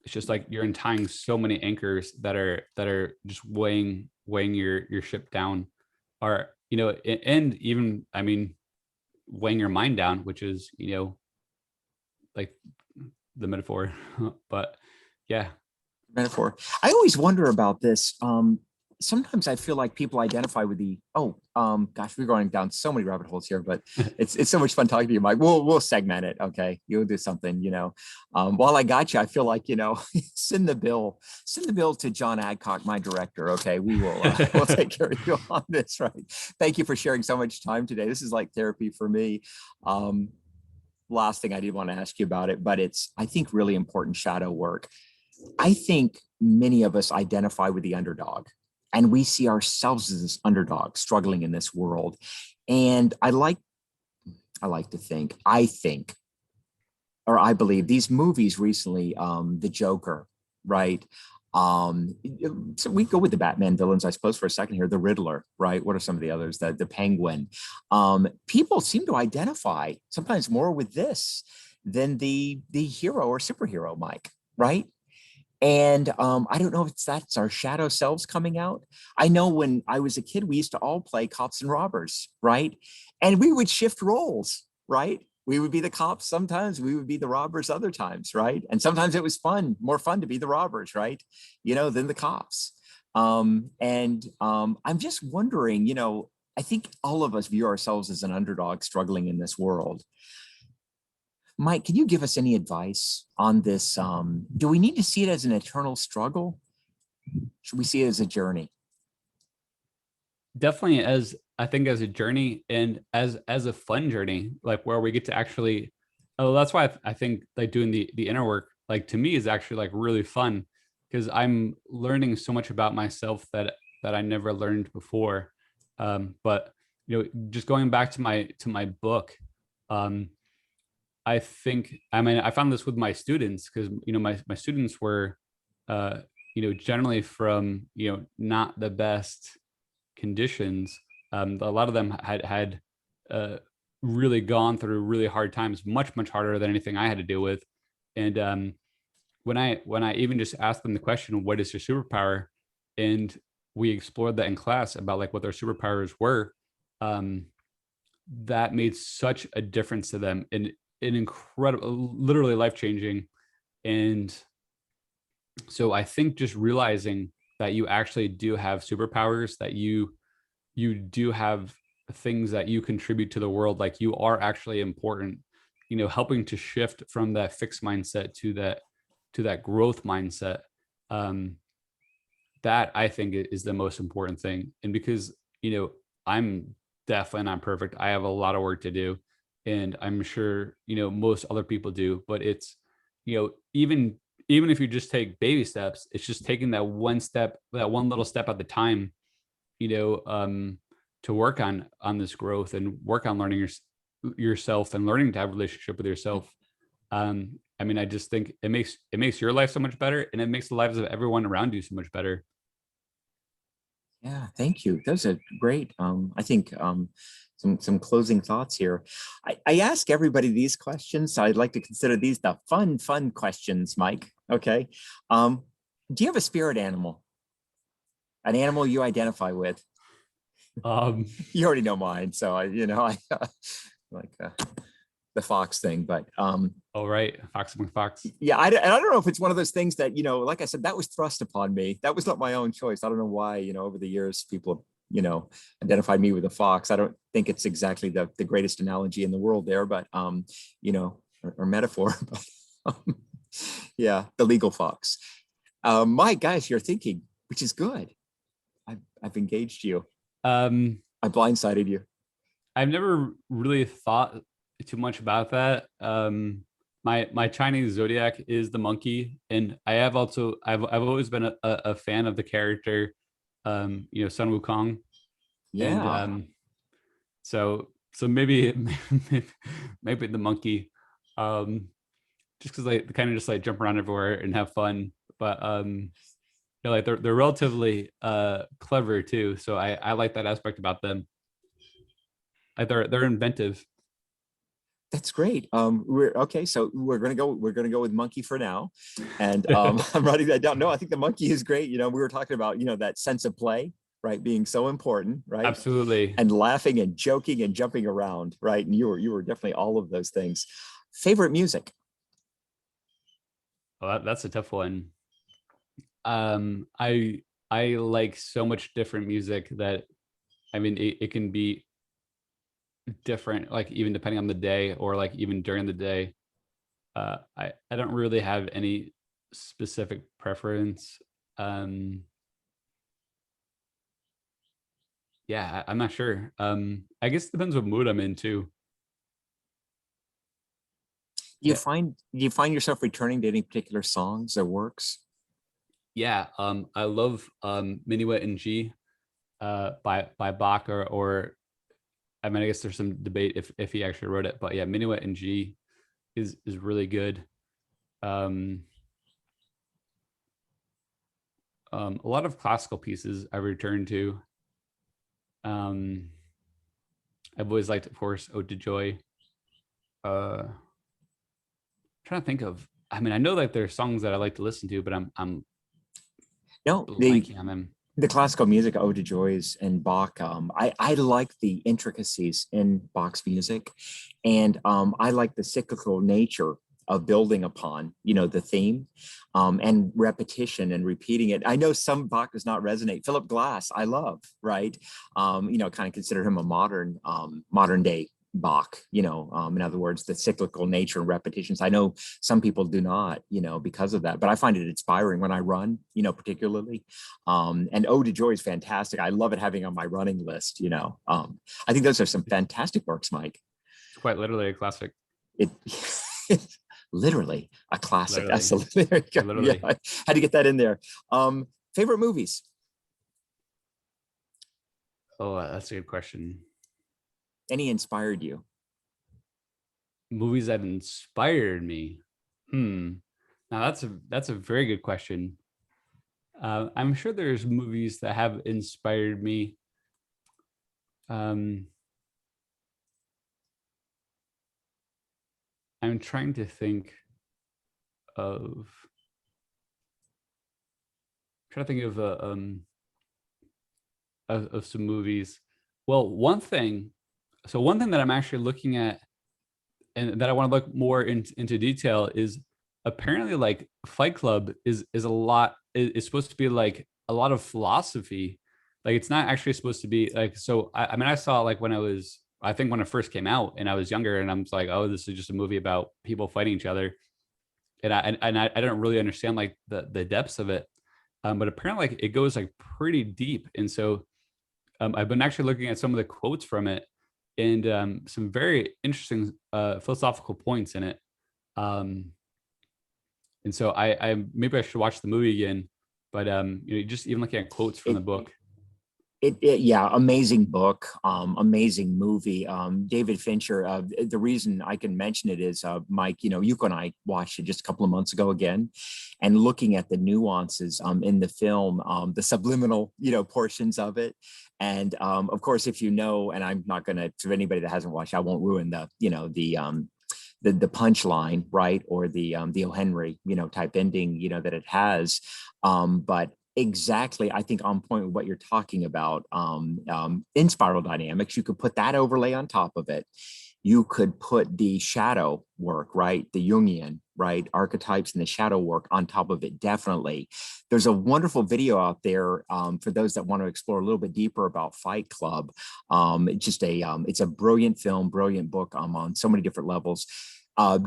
it's just like you're untying so many anchors that are just weighing your ship down, or and even, I mean, weighing your mind down, which is like the metaphor. But yeah. Metaphor. I always wonder about this. Sometimes I feel like people identify with the gosh, we're going down so many rabbit holes here, but it's so much fun talking to you, Mike. We'll segment it. Okay, you'll do something. While I got you, I feel like send the bill to John Adcock, my director. Okay, we'll take care of you on this. Right. Thank you for sharing so much time today. This is like therapy for me. Last thing I did want to ask you about it, but it's, I think, really important shadow work. I think many of us identify with the underdog, and we see ourselves as this underdog struggling in this world. And I like to think, or I believe these movies recently, the Joker, right? So we go with the Batman villains, I suppose, for a second here. The Riddler, right? What are some of the others? The Penguin. People seem to identify sometimes more with this than the hero or superhero, Mike, right? And I don't know if that's our shadow selves coming out. I know when I was a kid, we used to all play cops and robbers, right? And we would shift roles, right? We would be the cops sometimes, we would be the robbers other times, right? And sometimes it was more fun to be the robbers, right? Than the cops. I'm just wondering, I think all of us view ourselves as an underdog struggling in this world. Mike, can you give us any advice on this? Do we need to see it as an eternal struggle? Should we see it as a journey? Definitely, as I think, as a journey, and as a fun journey, like where we get to actually, oh, that's why I think like doing the inner work, like to me, is actually like really fun, because I'm learning so much about myself that I never learned before. But just going back to my book, um I think, I mean, I found this with my students, because my students were uh generally from not the best conditions. A lot of them had uh really gone through really hard times, much harder than anything I had to deal with. And when I even just asked them the question, what is your superpower, and we explored that in class about like what their superpowers were, um that made such a difference to them, and an incredible, literally life changing. And so I think just realizing that you actually do have superpowers, that you do have things that you contribute to the world, like you are actually important, helping to shift from that fixed mindset to that growth mindset. um that I think is the most important thing. And because I'm definitely not perfect, I have a lot of work to do, and I'm sure most other people do. But it's even if you just take baby steps, it's just taking that one step, that one little step at the time, you know um to work on this growth, and work on learning yourself, and learning to have a relationship with yourself. I mean, I just think it makes your life so much better, and it makes the lives of everyone around you so much better. Yeah, thank you. Those are great. I think some closing thoughts here. I ask everybody these questions, so I'd like to consider these the fun questions, Mike. Okay. Do you have a spirit animal? An animal you identify with? um You already know mine, so I like the fox thing, but All right, Fox among Fox. yeah, and I don't know if it's one of those things that like I said, that was thrust upon me. That was not my own choice. I don't know why. Over the years, people have identified me with a fox. I don't think it's exactly the greatest analogy in the world there, but or metaphor. But yeah, the legal fox. My guys, you're thinking, which is good. I've engaged you. um I blindsided you. I've never really thought too much about that. My Chinese zodiac is the monkey, and I've always been a fan of the character, Sun Wukong. And Yeah. so maybe maybe the monkey, just because they kind of just like jump around everywhere and have fun. but like they're relatively clever too. So I like that aspect about them. Like they're inventive. That's great. We're okay. So we're gonna go with monkey for now. And I'm writing that down. No, I think the monkey is great. You know, we were talking about, you know, that sense of play, right? Being so important, right? Absolutely. And laughing and joking and jumping around, right? And you were definitely all of those things. Favorite music? Well, that's a tough one. I like so much different music that I mean it can be different, like even depending on the day or like even during the day. I don't really have any specific preference. Um, yeah, I'm not sure. I guess it depends what mood I'm in too. Yeah, Do you find yourself returning to any particular songs or works? yeah. I love Minuet in G, by Bach, or I mean I guess there's some debate if he actually wrote it, but yeah, Minuet in G is really good. Um, a lot of classical pieces I return to. Um, I've always liked, of course, Ode to Joy. I'm trying to think of. I mean, I know that there's songs that I like to listen to, but I'm No, blanking on them. the classical music, Ode to Joys and Bach. I like the intricacies in Bach's music, and I like the cyclical nature of building upon, you know, the theme, and repetition and repeating it. I know some Bach does not resonate. Philip Glass, I love, right? You know, kind of consider him a modern day Bach, you know, in other words, the cyclical nature and repetitions. I know some people do not, you know, because of that, but I find it inspiring when I run, you know, particularly. And Ode to Joy is fantastic. I love it having on my running list, you know. I think those are some fantastic works, Mike. It's quite literally a classic. It literally a classic. Literally, Absolutely. There you go. Yeah, literally. I had to get that in there. Favorite movies? Oh, that's a good question. Any inspired you? Movies that inspired me. Hmm. Now that's a very good question. I'm sure there's movies that have inspired me. Um, I'm trying to think of trying to think of some movies. Well, one thing that I'm actually looking at and that I want to look more into detail is apparently like Fight Club is a lot is supposed to be like a lot of philosophy. Like it's not actually supposed to be like so I mean I saw it like when I think when it first came out and I was younger and I'm just like, oh, this is just a movie about people fighting each other. I don't really understand like the depths of it. But apparently like it goes like pretty deep. And so I've been actually looking at some of the quotes from it and some very interesting philosophical points in it. Um, and so I maybe I should watch the movie again, but you know, just even looking at quotes from It, the book. yeah, amazing book, amazing movie. David Fincher. The reason I can mention it is, Mike, you know, Yuko and I watched it just a couple of months ago again, and looking at the nuances in the film, the subliminal, you know, portions of it. And of course, if you know, and I'm not going to anybody that hasn't watched, I won't ruin the, you know, the punchline, right, or the O. Henry, you know, type ending, you know, that it has, but exactly, I think on point with what you're talking about, in spiral dynamics. You could put that overlay on top of it. You could put the shadow work, right, the Jungian, right, archetypes and the shadow work on top of it. Definitely, there's a wonderful video out there, for those that want to explore a little bit deeper about Fight Club. It's a brilliant film, brilliant book, on so many different levels.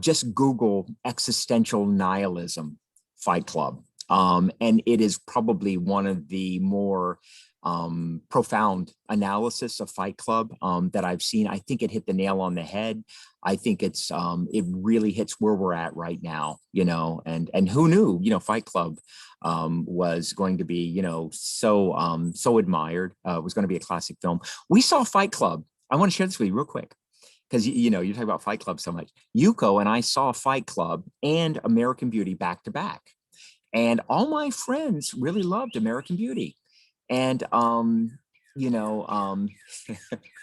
Just Google existential nihilism Fight Club. And it is probably one of the more profound analysis of Fight Club that I've seen. I think it hit the nail on the head. I think it really hits where we're at right now, you know, and who knew, you know, Fight Club was going to be, you know, so admired, was going to be a classic film. We saw Fight Club. I want to share this with you real quick, because you know, you talk about Fight Club so much. Yuko and I saw Fight Club and American Beauty back to back. And all my friends really loved American Beauty. And, you know,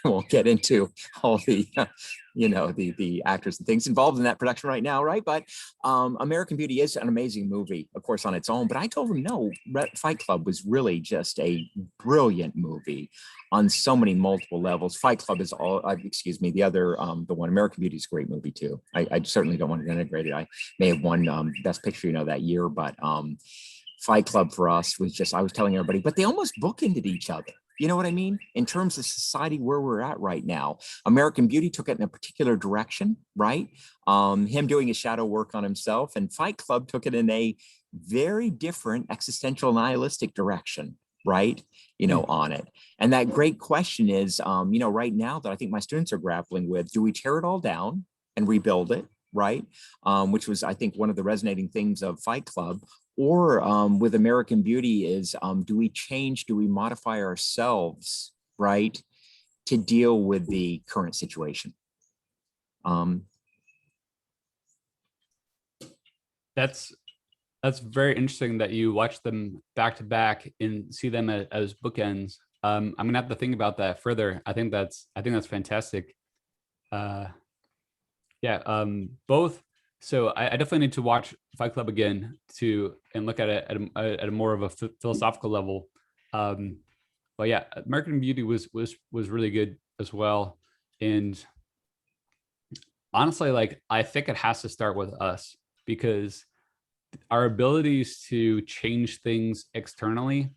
we'll get into all the, you know, the actors and things involved in that production right now, right? But American Beauty is an amazing movie, of course, on its own. But I told them, no, Fight Club was really just a brilliant movie on so many multiple levels. Fight Club is all, excuse me, the other, the one, American Beauty is a great movie too. I certainly don't want to integrate it. I may have won Best Picture, you know, that year, but Fight Club for us was just, I was telling everybody, but they almost bookended each other. You know what I mean? In terms of society where we're at right now, American Beauty took it in a particular direction, right? Him doing his shadow work on himself, and Fight Club took it in a very different existential nihilistic direction, right? You know, on it. And that great question is, you know, right now that I think my students are grappling with, do we tear it all down and rebuild it, right? Which was, I think, one of the resonating themes of Fight Club. Or with American Beauty is, do we change, do we modify ourselves, right, to deal with the current situation? That's very interesting that you watch them back to back and see them as bookends. I'm gonna have to think about that further. I think that's fantastic. Yeah, both. So I definitely need to watch Fight Club again and look at it at a more of a philosophical level. But yeah, American Beauty was really good as well. And honestly, like, I think it has to start with us, because our abilities to change things externally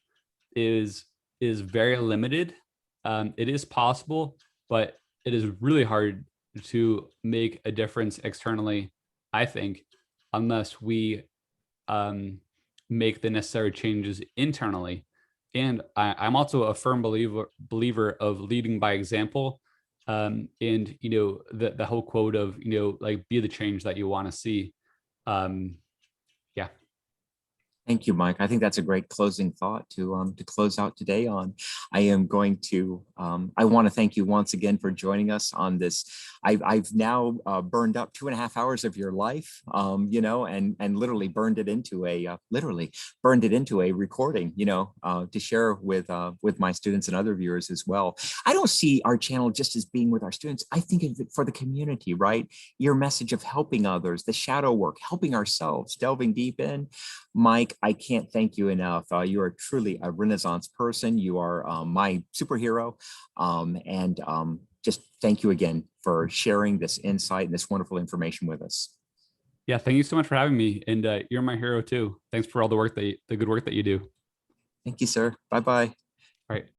is very limited. It is possible, but it is really hard to make a difference externally, I think, unless we make the necessary changes internally. And I'm also a firm believer of leading by example. And, you know, the whole quote of, you know, like, be the change that you want to see. Yeah. Thank you, Mike. I think that's a great closing thought to close out today on. I am going to, I want to thank you once again for joining us on this. I've now burned up 2.5 hours of your life, you know, and literally burned it into a recording, you know, to share with my students and other viewers as well. I don't see our channel just as being with our students. I think of it for the community, right? Your message of helping others, the shadow work, helping ourselves, delving deep in. Mike, I can't thank you enough. You are truly a Renaissance person. You are my superhero. And just thank you again for sharing this insight and this wonderful information with us. Yeah, thank you so much for having me. And you're my hero too. Thanks for all the good work that you do. Thank you, sir. Bye-bye. All right.